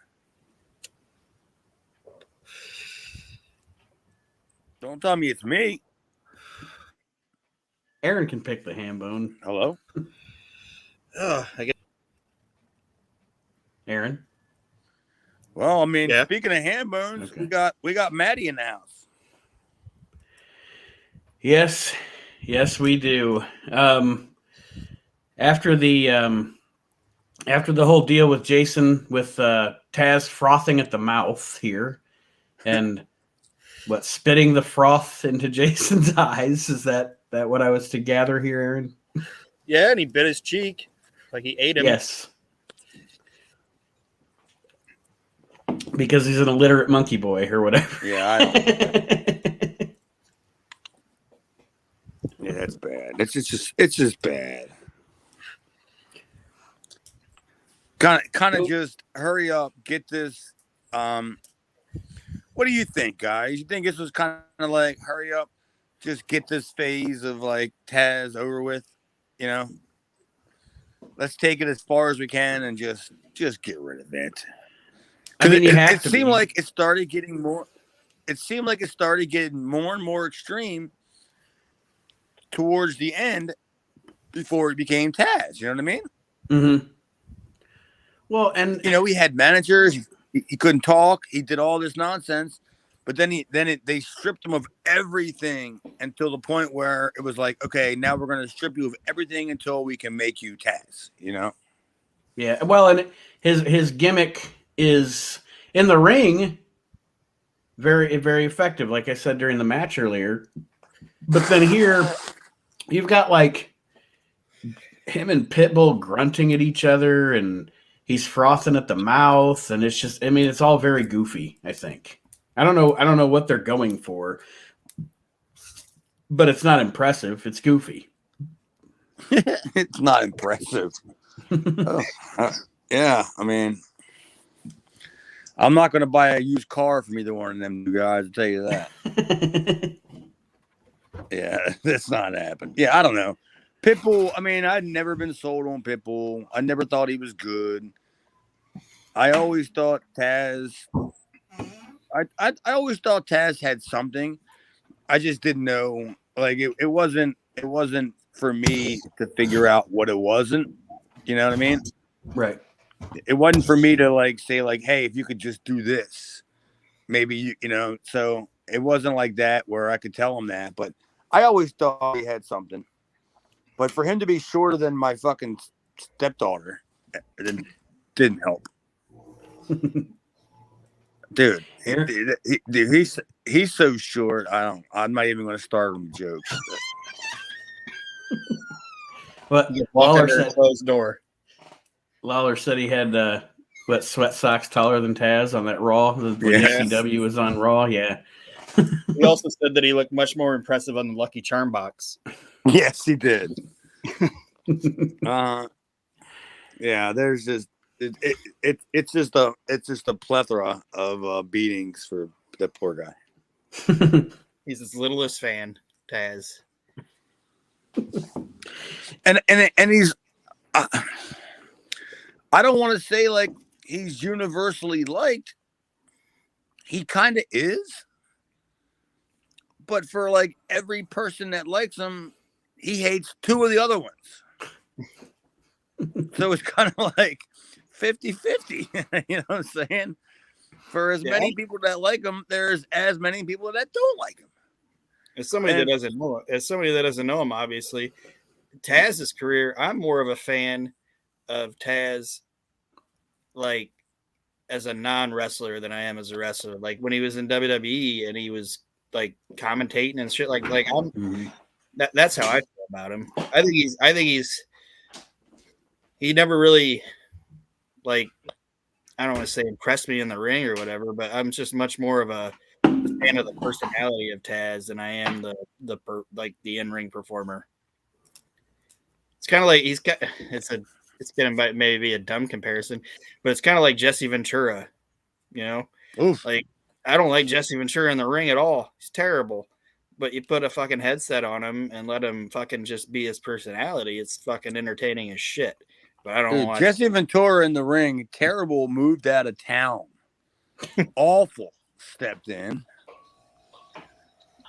Don't tell me it's me. Aaron can pick the ham bone. Hello? I guess. Aaron? Well, speaking of ham bones, okay. we got Maddie in the house. Yes, we do. After the after the whole deal with Jason, with Taz frothing at the mouth here, and spitting the froth into Jason's eyes, is that what I was to gather here, Aaron? Yeah, and he bit his cheek like he ate him. Yes. Because he's an illiterate monkey boy or whatever. Yeah, I don't. Yeah, that's bad. It's just bad. Kind of just hurry up, get this. What do you think, guys? You think this was kind of like hurry up, just get this phase of like Taz over with? You know, let's take it as far as we can and just get rid of it. I mean, it seemed like it started getting more. It seemed like it started getting more and more extreme towards the end before it became Taz. You know what I mean? Mm-hmm. Well, and you know, he had managers. He couldn't talk. He did all this nonsense, but then they stripped him of everything until the point where it was like, okay, now we're going to strip you of everything until we can make you Taz. You know? Yeah. Well, and his gimmick is in the ring very, very effective, like I said during the match earlier. But then here, you've got like him and Pitbull grunting at each other, and he's frothing at the mouth, and it's just, I mean, it's all very goofy, I think. I don't know what they're going for, but it's not impressive. It's goofy. It's not impressive. Yeah, I mean, I'm not going to buy a used car from either one of them guys, I'll tell you that. Yeah, that's not happening. Yeah, I don't know. Pitbull, I mean, I'd never been sold on Pitbull. I never thought he was good. I always thought Taz. I always thought Taz had something. I just didn't know. Like it wasn't for me to figure out what it wasn't. You know what I mean? Right. It wasn't for me to like say like, hey, if you could just do this, maybe you know. So it wasn't like that where I could tell him that. But I always thought he had something. But for him to be shorter than my fucking stepdaughter, it didn't help. Dude, he's so short. I'm not even going to start him jokes. But Walk under a closed door. Lawler said he had sweat socks taller than Taz on that Raw. When ECW was on Raw, yeah. He also said that he looked much more impressive on the Lucky Charm box. Yes, he did. Yeah, there's just it's just a plethora of beatings for that poor guy. He's his littlest fan, Taz. And he's I don't want to say like he's universally liked. He kind of is. But for like every person that likes him, he hates two of the other ones. So it's kind of like 50-50. You know what I'm saying? For as many people that like him, there's as many people that don't like him. As somebody that doesn't know him, obviously, Taz's career, I'm more of a fan of Taz, like as a non-wrestler than I am as a wrestler. Like when he was in WWE and he was like commentating and shit, like that's how I feel about him. I think he never really, like, I don't want to say impressed me in the ring or whatever, but I'm just much more of a fan of the personality of Taz than I am the in-ring performer. It's kind of like it's gonna maybe a dumb comparison, but it's kind of like Jesse Ventura, you know. Oof. Like I don't like Jesse Ventura in the ring at all. He's terrible. But you put a fucking headset on him and let him fucking just be his personality. It's fucking entertaining as shit. But I don't want Jesse Ventura in the ring, terrible, moved out of town. Awful, stepped in.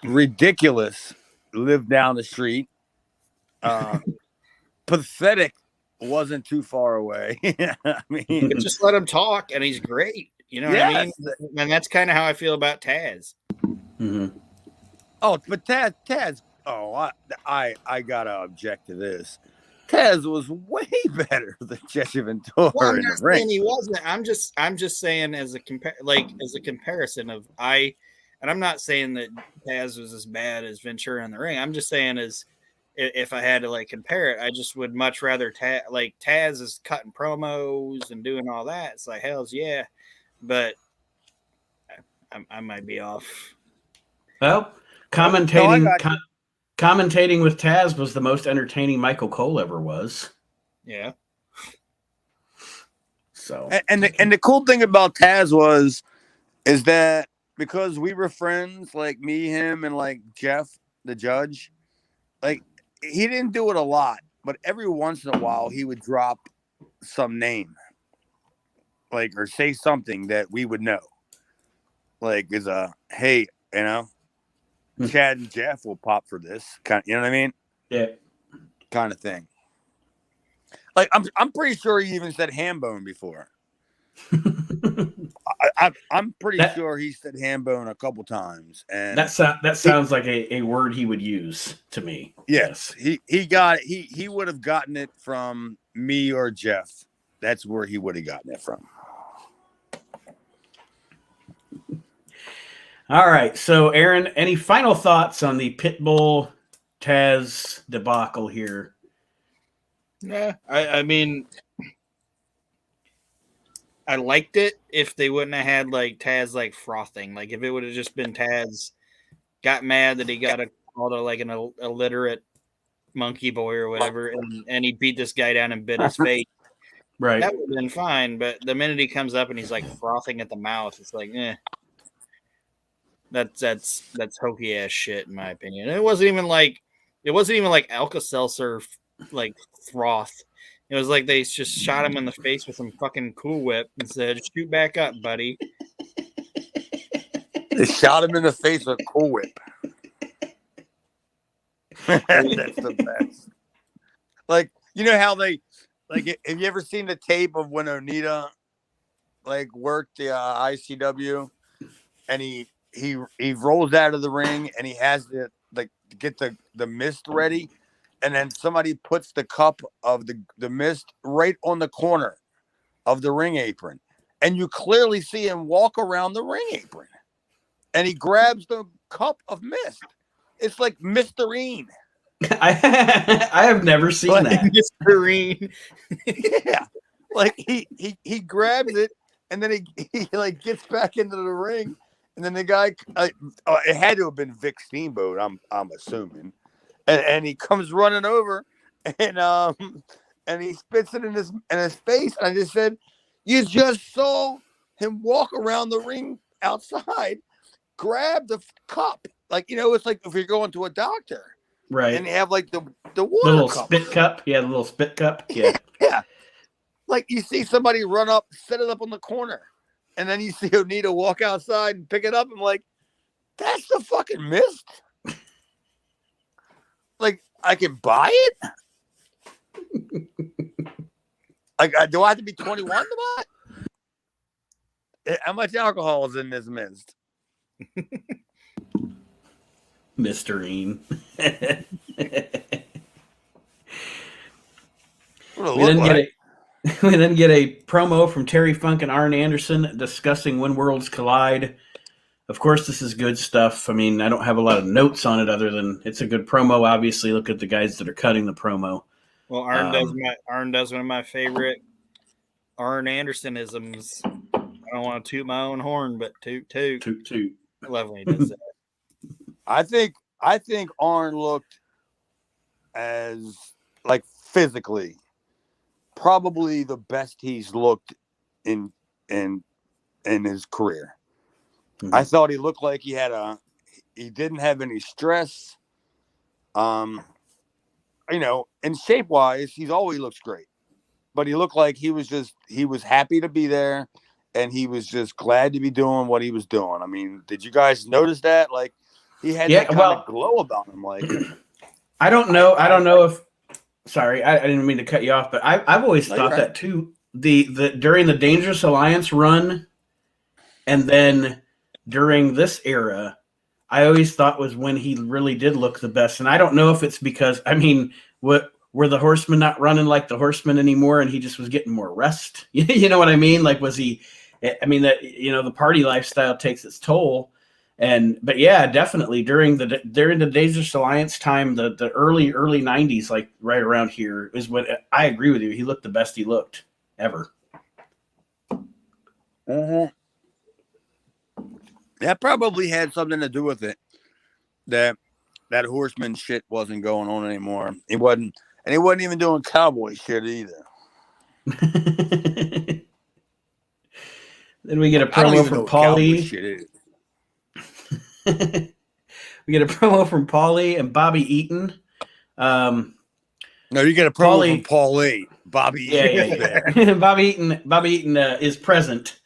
Ridiculous, lived down the street. Pathetic, wasn't too far away. I mean, just let him talk and he's great. You know what I mean? And that's kind of how I feel about Taz. Mm-hmm. Oh, but Taz. Oh, I gotta object to this. Taz was way better than Jesse Ventura Well, I'm in not the ring. saying he wasn't. I'm just saying as a comparison of and I'm not saying that Taz was as bad as Ventura in the ring. I'm just saying if I had to like compare it, I just would much rather Taz is cutting promos and doing all that. It's like hell's yeah, but I might be off. Well, commentating with Taz was the most entertaining Michael Cole ever was. Yeah. So And the cool thing about Taz is that because we were friends, like me, him, and like Jeff, the judge, like he didn't do it a lot, but every once in a while he would drop some name, like or say something that we would know, like is hey, Chad and Jeff will pop for this kind. You know what I mean? Yeah, kind of thing. Like I'm pretty sure he even said ham bone before. I'm pretty sure he said ham bone a couple times, and that sounds like a word he would use to me. Yes, he got it. He would have gotten it from me or Jeff. That's where he would have gotten it from. All right, so Aaron, any final thoughts on the Pitbull Taz debacle here? Yeah, I mean, I liked it if they wouldn't have had like Taz like frothing. Like if it would have just been Taz got mad that he got called like an illiterate monkey boy or whatever, and he beat this guy down and bit his face. Right. That would have been fine, but the minute he comes up and he's like frothing at the mouth, it's like, that's hokey ass shit in my opinion. And it wasn't even like Alka-Seltzer like froth. It was like they just shot him in the face with some fucking Cool Whip and said, "Shoot back up, buddy." They shot him in the face with Cool Whip. That's the best. Like, you know how they like? Have you ever seen the tape of when Onita like worked the ICW, and he rolls out of the ring and he has to like get the mist ready, and then somebody puts the cup of the mist right on the corner of the ring apron, and you clearly see him walk around the ring apron, and he grabs the cup of mist. It's like Mysterine. I have never seen like, that. Mysterine. Yeah, like he grabs it, and then he like gets back into the ring, and then the guy, it had to have been Vic Steamboat, I'm assuming, and he comes running over, and he spits it in his face. And I just said, you just saw him walk around the ring outside, grab the cup, like it's like if you're going to a doctor. Right. And they have like the water the little cup. spit cup. Yeah, the little spit cup. Yeah. Yeah. Like you see somebody run up, set it up on the corner, and then you see Onita walk outside and pick it up. I'm like, that's the fucking mist. Like, I can buy it? Like, do I have to be 21 to buy it? How much alcohol is in this mist? Mysterine. We then get a promo from Terry Funk and Arn Anderson discussing When Worlds Collide. Of course, this is good stuff. I mean, I don't have a lot of notes on it other than it's a good promo. Obviously, look at the guys that are cutting the promo. Well, Arn does one of my favorite Arn Andersonisms. I don't want to toot my own horn, but toot. I love when he does that. I think Arn looked as like physically probably the best he's looked in his career. Mm-hmm. I thought he looked like he didn't have any stress. And shape wise, he's always looks great. But he looked like he was happy to be there, and he was just glad to be doing what he was doing. I mean, did you guys notice that? Like, he had that kind of glow about him. Like, I don't know. I don't know if. Sorry, I didn't mean to cut you off, but I've always thought that too. The during the Dangerous Alliance run, and then during this era, I always thought was when he really did look the best. And I don't know if it's because what were the horsemen not running like the horsemen anymore, and he just was getting more rest? You know what I mean? Like, was he? I mean, that, you know, the party lifestyle takes its toll. But yeah, definitely during the Dangerous Alliance time, the early 90s, like right around here, is when I agree with you. He looked the best he looked ever. Mm-hmm. That probably had something to do with it. That horseman shit wasn't going on anymore. He wasn't even doing cowboy shit either. Then we get a I don't promo even know from what cowboy Paulie. shit is. We get a promo from Paulie and Bobby Eaton. No, you get a promo from Paulie. Bobby Eaton's there. Bobby Eaton is present.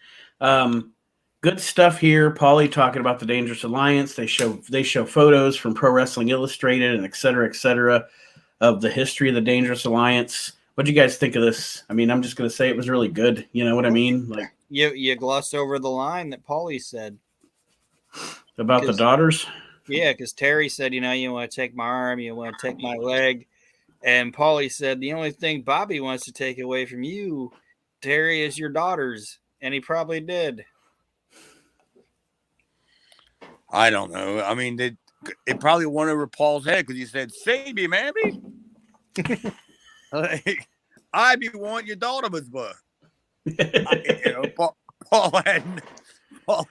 Good stuff here. Paulie talking about the Dangerous Alliance. They show photos from Pro Wrestling Illustrated and et cetera, of the history of the Dangerous Alliance. What do you guys think of this? I mean, I'm just going to say it was really good. You know what I mean? Like, you glossed over the line that Paulie said about the daughters. Yeah, because Terry said, you know, you want to take my arm, you want to take my leg. And Paulie said, the only thing Bobby wants to take away from you, Terry, is your daughters. And he probably did. I don't know. I mean, it probably went over Paul's head because he said, "Save me, mammy." Like, I be want your daughter, but Paul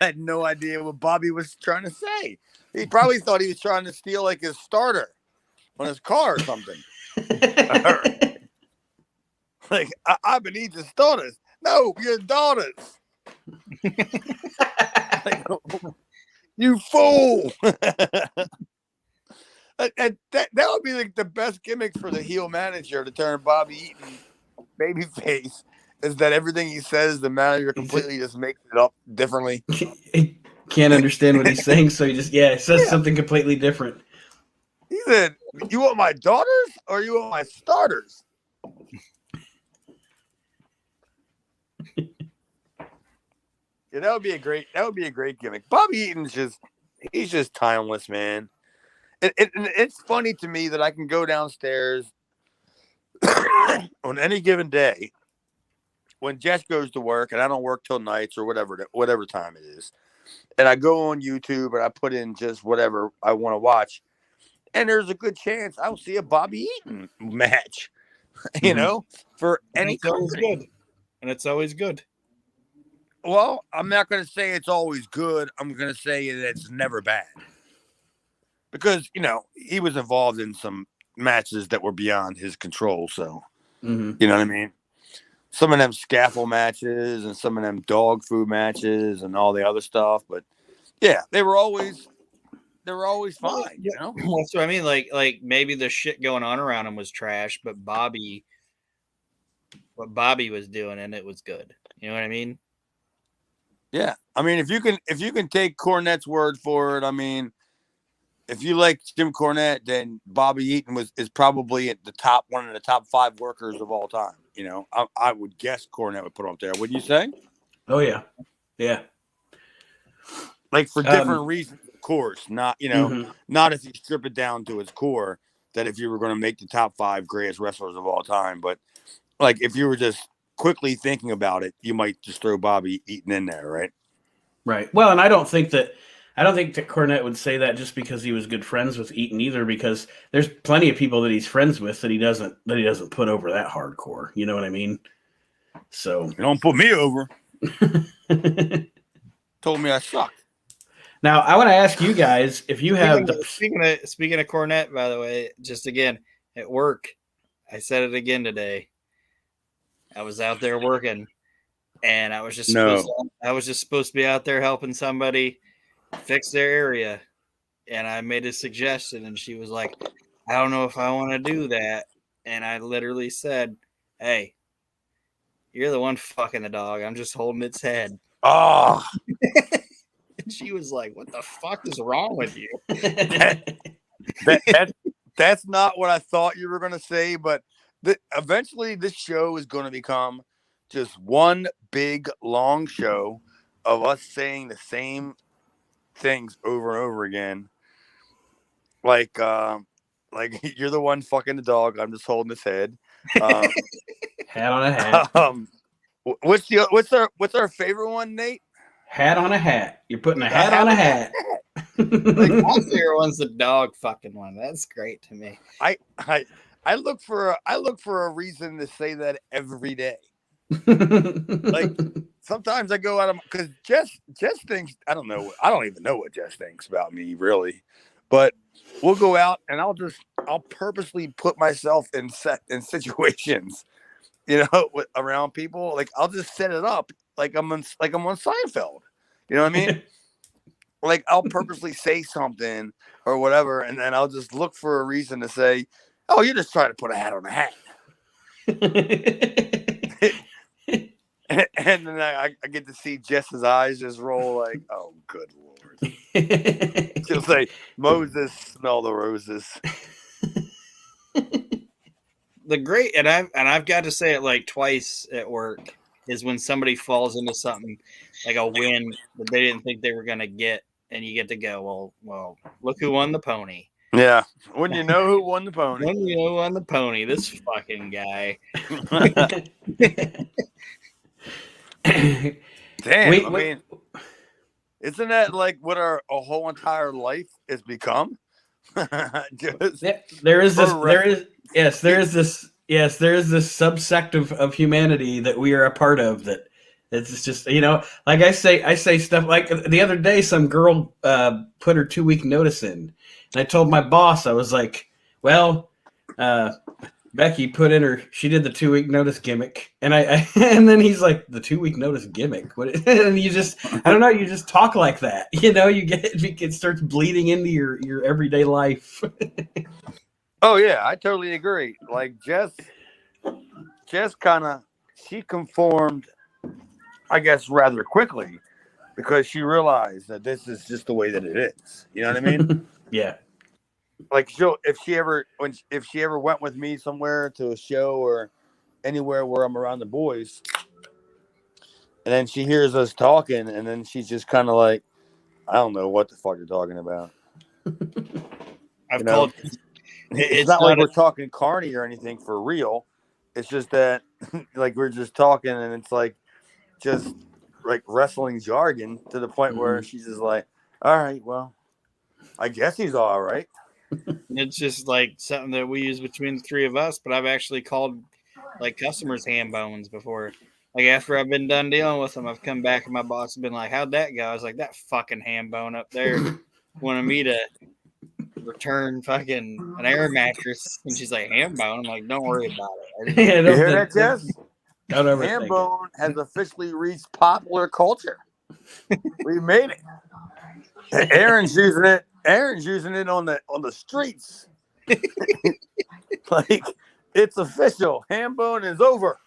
had no idea what Bobby was trying to say. He probably thought he was trying to steal like his starter on his car or something. Like, I beneath the starters. No, your daughters. Like, you fool. that would be like the best gimmick for the heel manager to turn Bobby Eaton babyface, is that everything he says, the manager completely just makes it up differently. He can't understand what he's saying, so he says something completely different. He said, "You want my daughters or you want my starters?" Yeah, that would be a great gimmick. Bobby Eaton's he's just timeless, man. It's funny to me that I can go downstairs on any given day when Jess goes to work and I don't work till nights or whatever time it is, and I go on YouTube and I put in just whatever I want to watch, and there's a good chance I'll see a Bobby Eaton match, you know, for any company. And it's always good. Well, I'm not going to say it's always good. I'm going to say that it's never bad. Because, you know, he was involved in some matches that were beyond his control. So, You know what I mean? Some of them scaffold matches and some of them dog food matches and all the other stuff. But, yeah, they were always fine, you know? That's what I mean. Like maybe the shit going on around him was trash, but what Bobby was doing, and it was good. You know what I mean? Yeah. I mean, if you can take Cornette's word for it, I mean, if you like Jim Cornette, then Bobby Eaton is probably at one of the top 5 workers of all time. You know, I would guess Cornette would put him up there. Wouldn't you say? Oh yeah, yeah. Like for different reasons, of course. Not not if you strip it down to its core. That if you were going to make the top 5 greatest wrestlers of all time, but like if you were just quickly thinking about it, you might just throw Bobby Eaton in there, right? Right. Well, and I don't think that Cornette would say that just because he was good friends with Eaton either, because there's plenty of people that he's friends with that he doesn't put over that hardcore. You know what I mean? So you don't put me over. Told me I suck. Now I want to ask you guys if you have speaking of Cornette, by the way, just again at work, I said it again today. I was out there working, and I was just supposed to be out there helping somebody fix their area, and I made a suggestion, and she was like, "I don't know if I want to do that," and I literally said, "Hey, you're the one fucking the dog. I'm just holding its head." Oh. And she was like, "What the fuck is wrong with you?" That's not what I thought you were going to say, but eventually this show is going to become just one big long show of us saying the same things over and over again, like Like you're the one fucking the dog. I'm just holding his head. Um, Hat on a hat. What's our favorite one, Nate? Hat on a hat. You're putting a A hat on a hat. Like my favorite one's the dog fucking one. That's great to me. I look for a reason to say that every day. Like sometimes I go out of because Jess thinks I don't even know what Jess thinks about me really, but we'll go out and I'll purposely put myself in situations, around people. Like I'll just set it up like I'm on Seinfeld. You know what I mean? Like I'll purposely say something or whatever, and then I'll just look for a reason to say, "Oh, you're just trying to put a hat on a hat." And then I get to see Jess's eyes just roll like, "Oh, good Lord." She'll say, "Moses, smell the roses." The great, and I've got to say it like twice at work, is when somebody falls into something like a win that they didn't think they were going to get, and you get to go, well, look who won the pony. Yeah, when you know who won the pony. When you know who won the pony, this fucking guy. Damn, I mean, isn't that like what our whole entire life has become? There is this subsect of humanity that we are a part of. That it's just like I say stuff like the other day, some girl put her 2-week notice in, and I told my boss, I was like, well, Becky she did the 2-week notice gimmick, and and then he's like, the 2-week notice gimmick, what? And you just, I don't know, you just talk like that, it starts bleeding into your everyday life. Oh yeah, I totally agree. Like Jess she conformed, I guess, rather quickly because she realized that this is just the way that it is. You know what I mean? Yeah. Like if she ever went with me somewhere to a show or anywhere where I'm around the boys, and then she hears us talking, and then she's just kind of like, I don't know what the fuck you're talking about. Called. It's not like we're talking carny or anything for real. It's just that like we're just talking, and it's like just like wrestling jargon to the point where she's just like, all right, well, I guess he's all right. It's just like something that we use between the three of us, but I've actually called like customers ham bones before. Like after I've been done dealing with them, I've come back and my boss has been like, how'd that go? I was like, that fucking ham bone up there wanted me to return fucking an air mattress. And she's like, ham bone? I'm like, don't worry about it. You hear that, Jess? Ham bone has officially reached popular culture. We made it. Aaron's using it. Aaron's using it on the streets. Like it's official. Ham bone is over.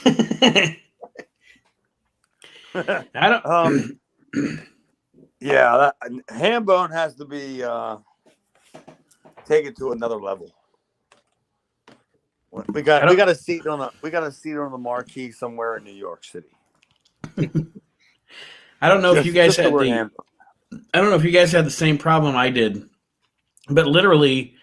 I don't. Yeah, ham bone has to be taken to another level. We got a seat on the marquee somewhere in New York City. I don't know if you guys had I don't know if you guys had the same problem I did, but literally,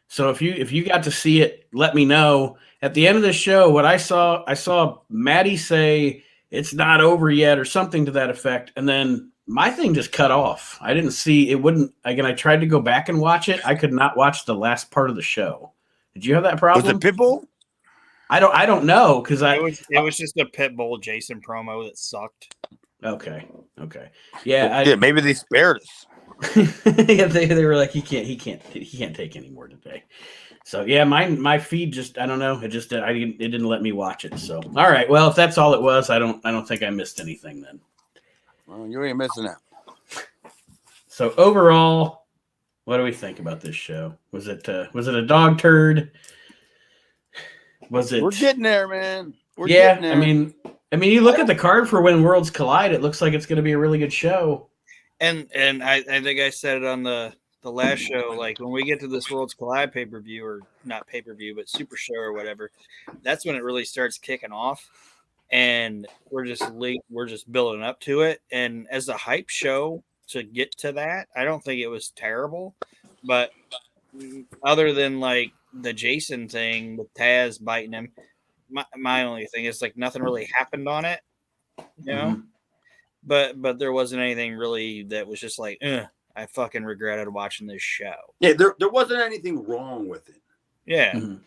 so if you got to see it, let me know. At the end of the show, what I saw Maddie say it's not over yet or something to that effect, and then my thing just cut off. I didn't see it. Wouldn't again. I tried to go back and watch it. I could not watch the last part of the show. Did you have that problem? Was it Pitbull? I don't know because it was just a Pitbull Jason promo that sucked. Okay. Yeah. Maybe they spared us. Yeah, they were like, he can't take any more today. So yeah, my feed just, I don't know, it didn't let me watch it. So all right, well, if that's all it was, I don't think I missed anything then. Well, you ain't missing out. So overall, what do we think about this show? Was it a dog turd? Was it? We're getting there, man. We're getting there. I mean, you look at the card for When Worlds Collide. It looks like it's going to be a really good show. And I think I said it on the last show. Like when we get to this Worlds Collide pay-per-view, or not pay-per-view, but Super Show or whatever, that's when it really starts kicking off. And we're just building up to it. And as a hype show to get to that, I don't think it was terrible, but other than like the Jason thing with Taz biting him, my only thing is like nothing really happened on it, you know. Mhm. But there wasn't anything really that was just like, I fucking regretted watching this show. Yeah, there wasn't anything wrong with it. Yeah, Mhm.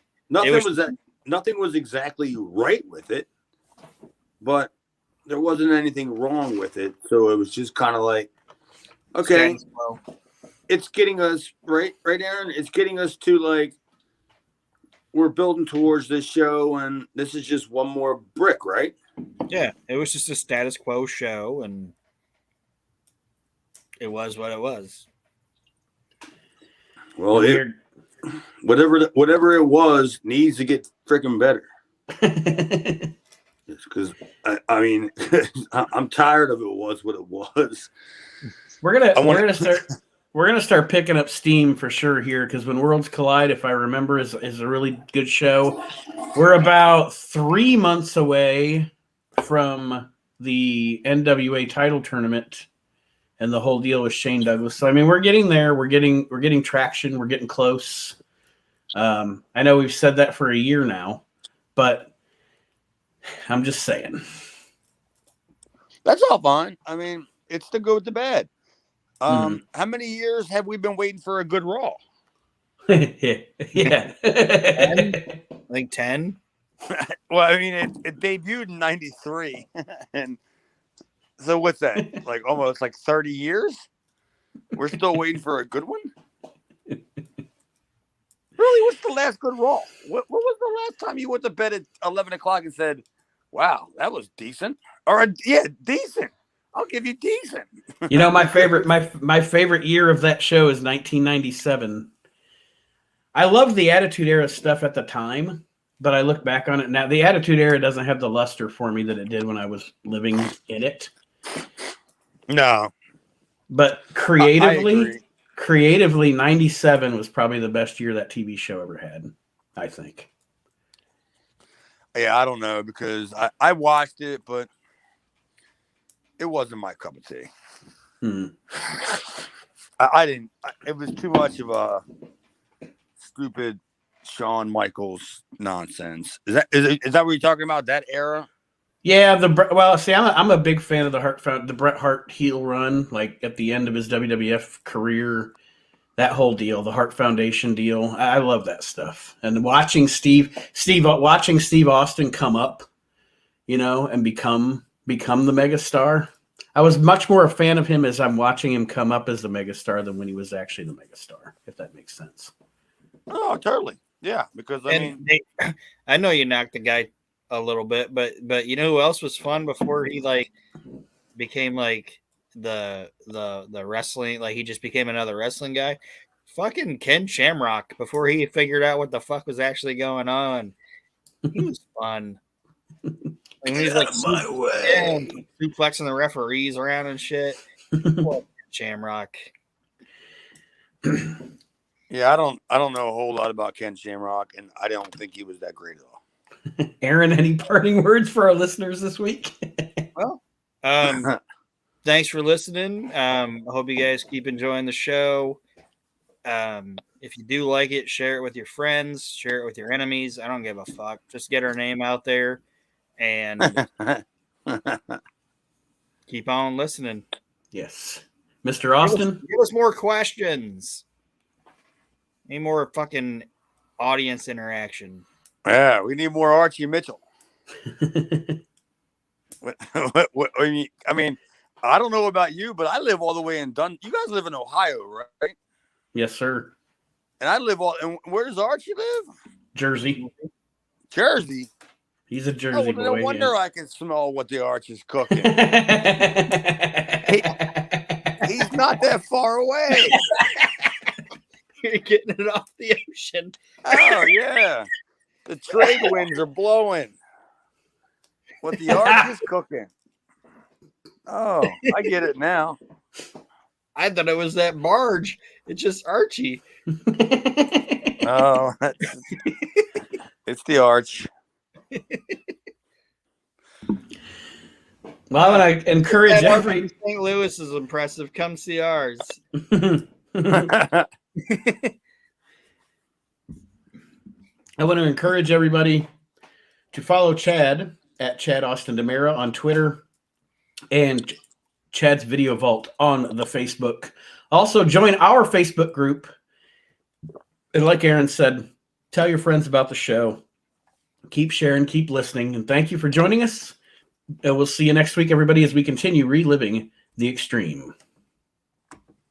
Nothing was exactly right with it, but there wasn't anything wrong with it. So it was just kind of like, okay, status quo. it's getting us right, Aaron. It's getting us to like we're building towards this show, and this is just one more brick, right? Yeah, it was just a status quo show, and it was what it was. Well, whatever it was needs to get freaking better. Because I mean, I'm tired of it. Was what it was. We're gonna start picking up steam for sure here, because when Worlds Collide, if I remember, is a really good show. We're about 3 months away from the NWA title tournament and the whole deal with Shane Douglas. So I mean, we're getting there. We're getting traction. We're getting close. I know we've said that for a year now, but I'm just saying. That's all fine. I mean, it's the good with the bad. How many years have we been waiting for a good Raw? Yeah. 10? Like 10? Well, I mean, it debuted in '93, and so what's that? Like almost like 30 years. We're still waiting for a good one. Really, what's the last good Raw? What was the last time you went to bed at 11 o'clock and said, "Wow, that was decent," or decent? I'll give you decent. You know, my favorite year of that show is 1997. I loved the Attitude Era stuff at the time, but I look back on it now. The Attitude Era doesn't have the luster for me that it did when I was living in it. No, but creatively, 97 was probably the best year that TV show ever had, I think. Yeah, I don't know, because I watched it, but it wasn't my cup of tea. I didn't. It was too much of a stupid Shawn Michaels nonsense. Is that what you're talking about? That era? Yeah. See, I'm a big fan of the Bret Hart heel run, like at the end of his WWF career. That whole deal, the Hart Foundation deal, I love that stuff. And watching Steve Austin come up, you know, and become the megastar. I was much more a fan of him as I'm watching him come up as the megastar than when he was actually the megastar, if that makes sense. Oh, totally. Yeah, because I know you knocked the guy a little bit, but you know who else was fun before he like became like the wrestling, like he just became another wrestling guy? Fucking Ken Shamrock, before he figured out what the fuck was actually going on. He was fun. And he's like suplexing the referees around and shit. Shamrock. Yeah, I don't know a whole lot about Ken Shamrock, and I don't think he was that great at all. Aaron, any parting words for our listeners this week? Well, thanks for listening. I hope you guys keep enjoying the show. If you do like it, share it with your friends, share it with your enemies. I don't give a fuck. Just get our name out there and keep on listening. Yes. Mr. Austin? Give us more questions. Any more fucking audience interaction. Yeah, we need more Archie Mitchell. I mean, I don't know about you, but I live all the way in Dun. You guys live in Ohio, right? Yes, sir. And I live and where does Archie live? Jersey. He's a Jersey boy. No wonder I can smell what the Arch is cooking. He's not that far away. You're getting it off the ocean. Oh, yeah. The trade winds are blowing. What the Arch is cooking. Oh, I get it now. I thought it was that barge. It's just Archie. Oh, it's the Arch. Well, and I encourage every St. Louis is impressive. Come see ours. I want to encourage everybody to follow Chad at Chad Austin DeMera on Twitter and Chad's Video Vault on the Facebook. Also, join our Facebook group. And like Aaron said, tell your friends about the show. Keep sharing, keep listening, and thank you for joining us. And we'll see you next week, everybody, as we continue reliving the extreme.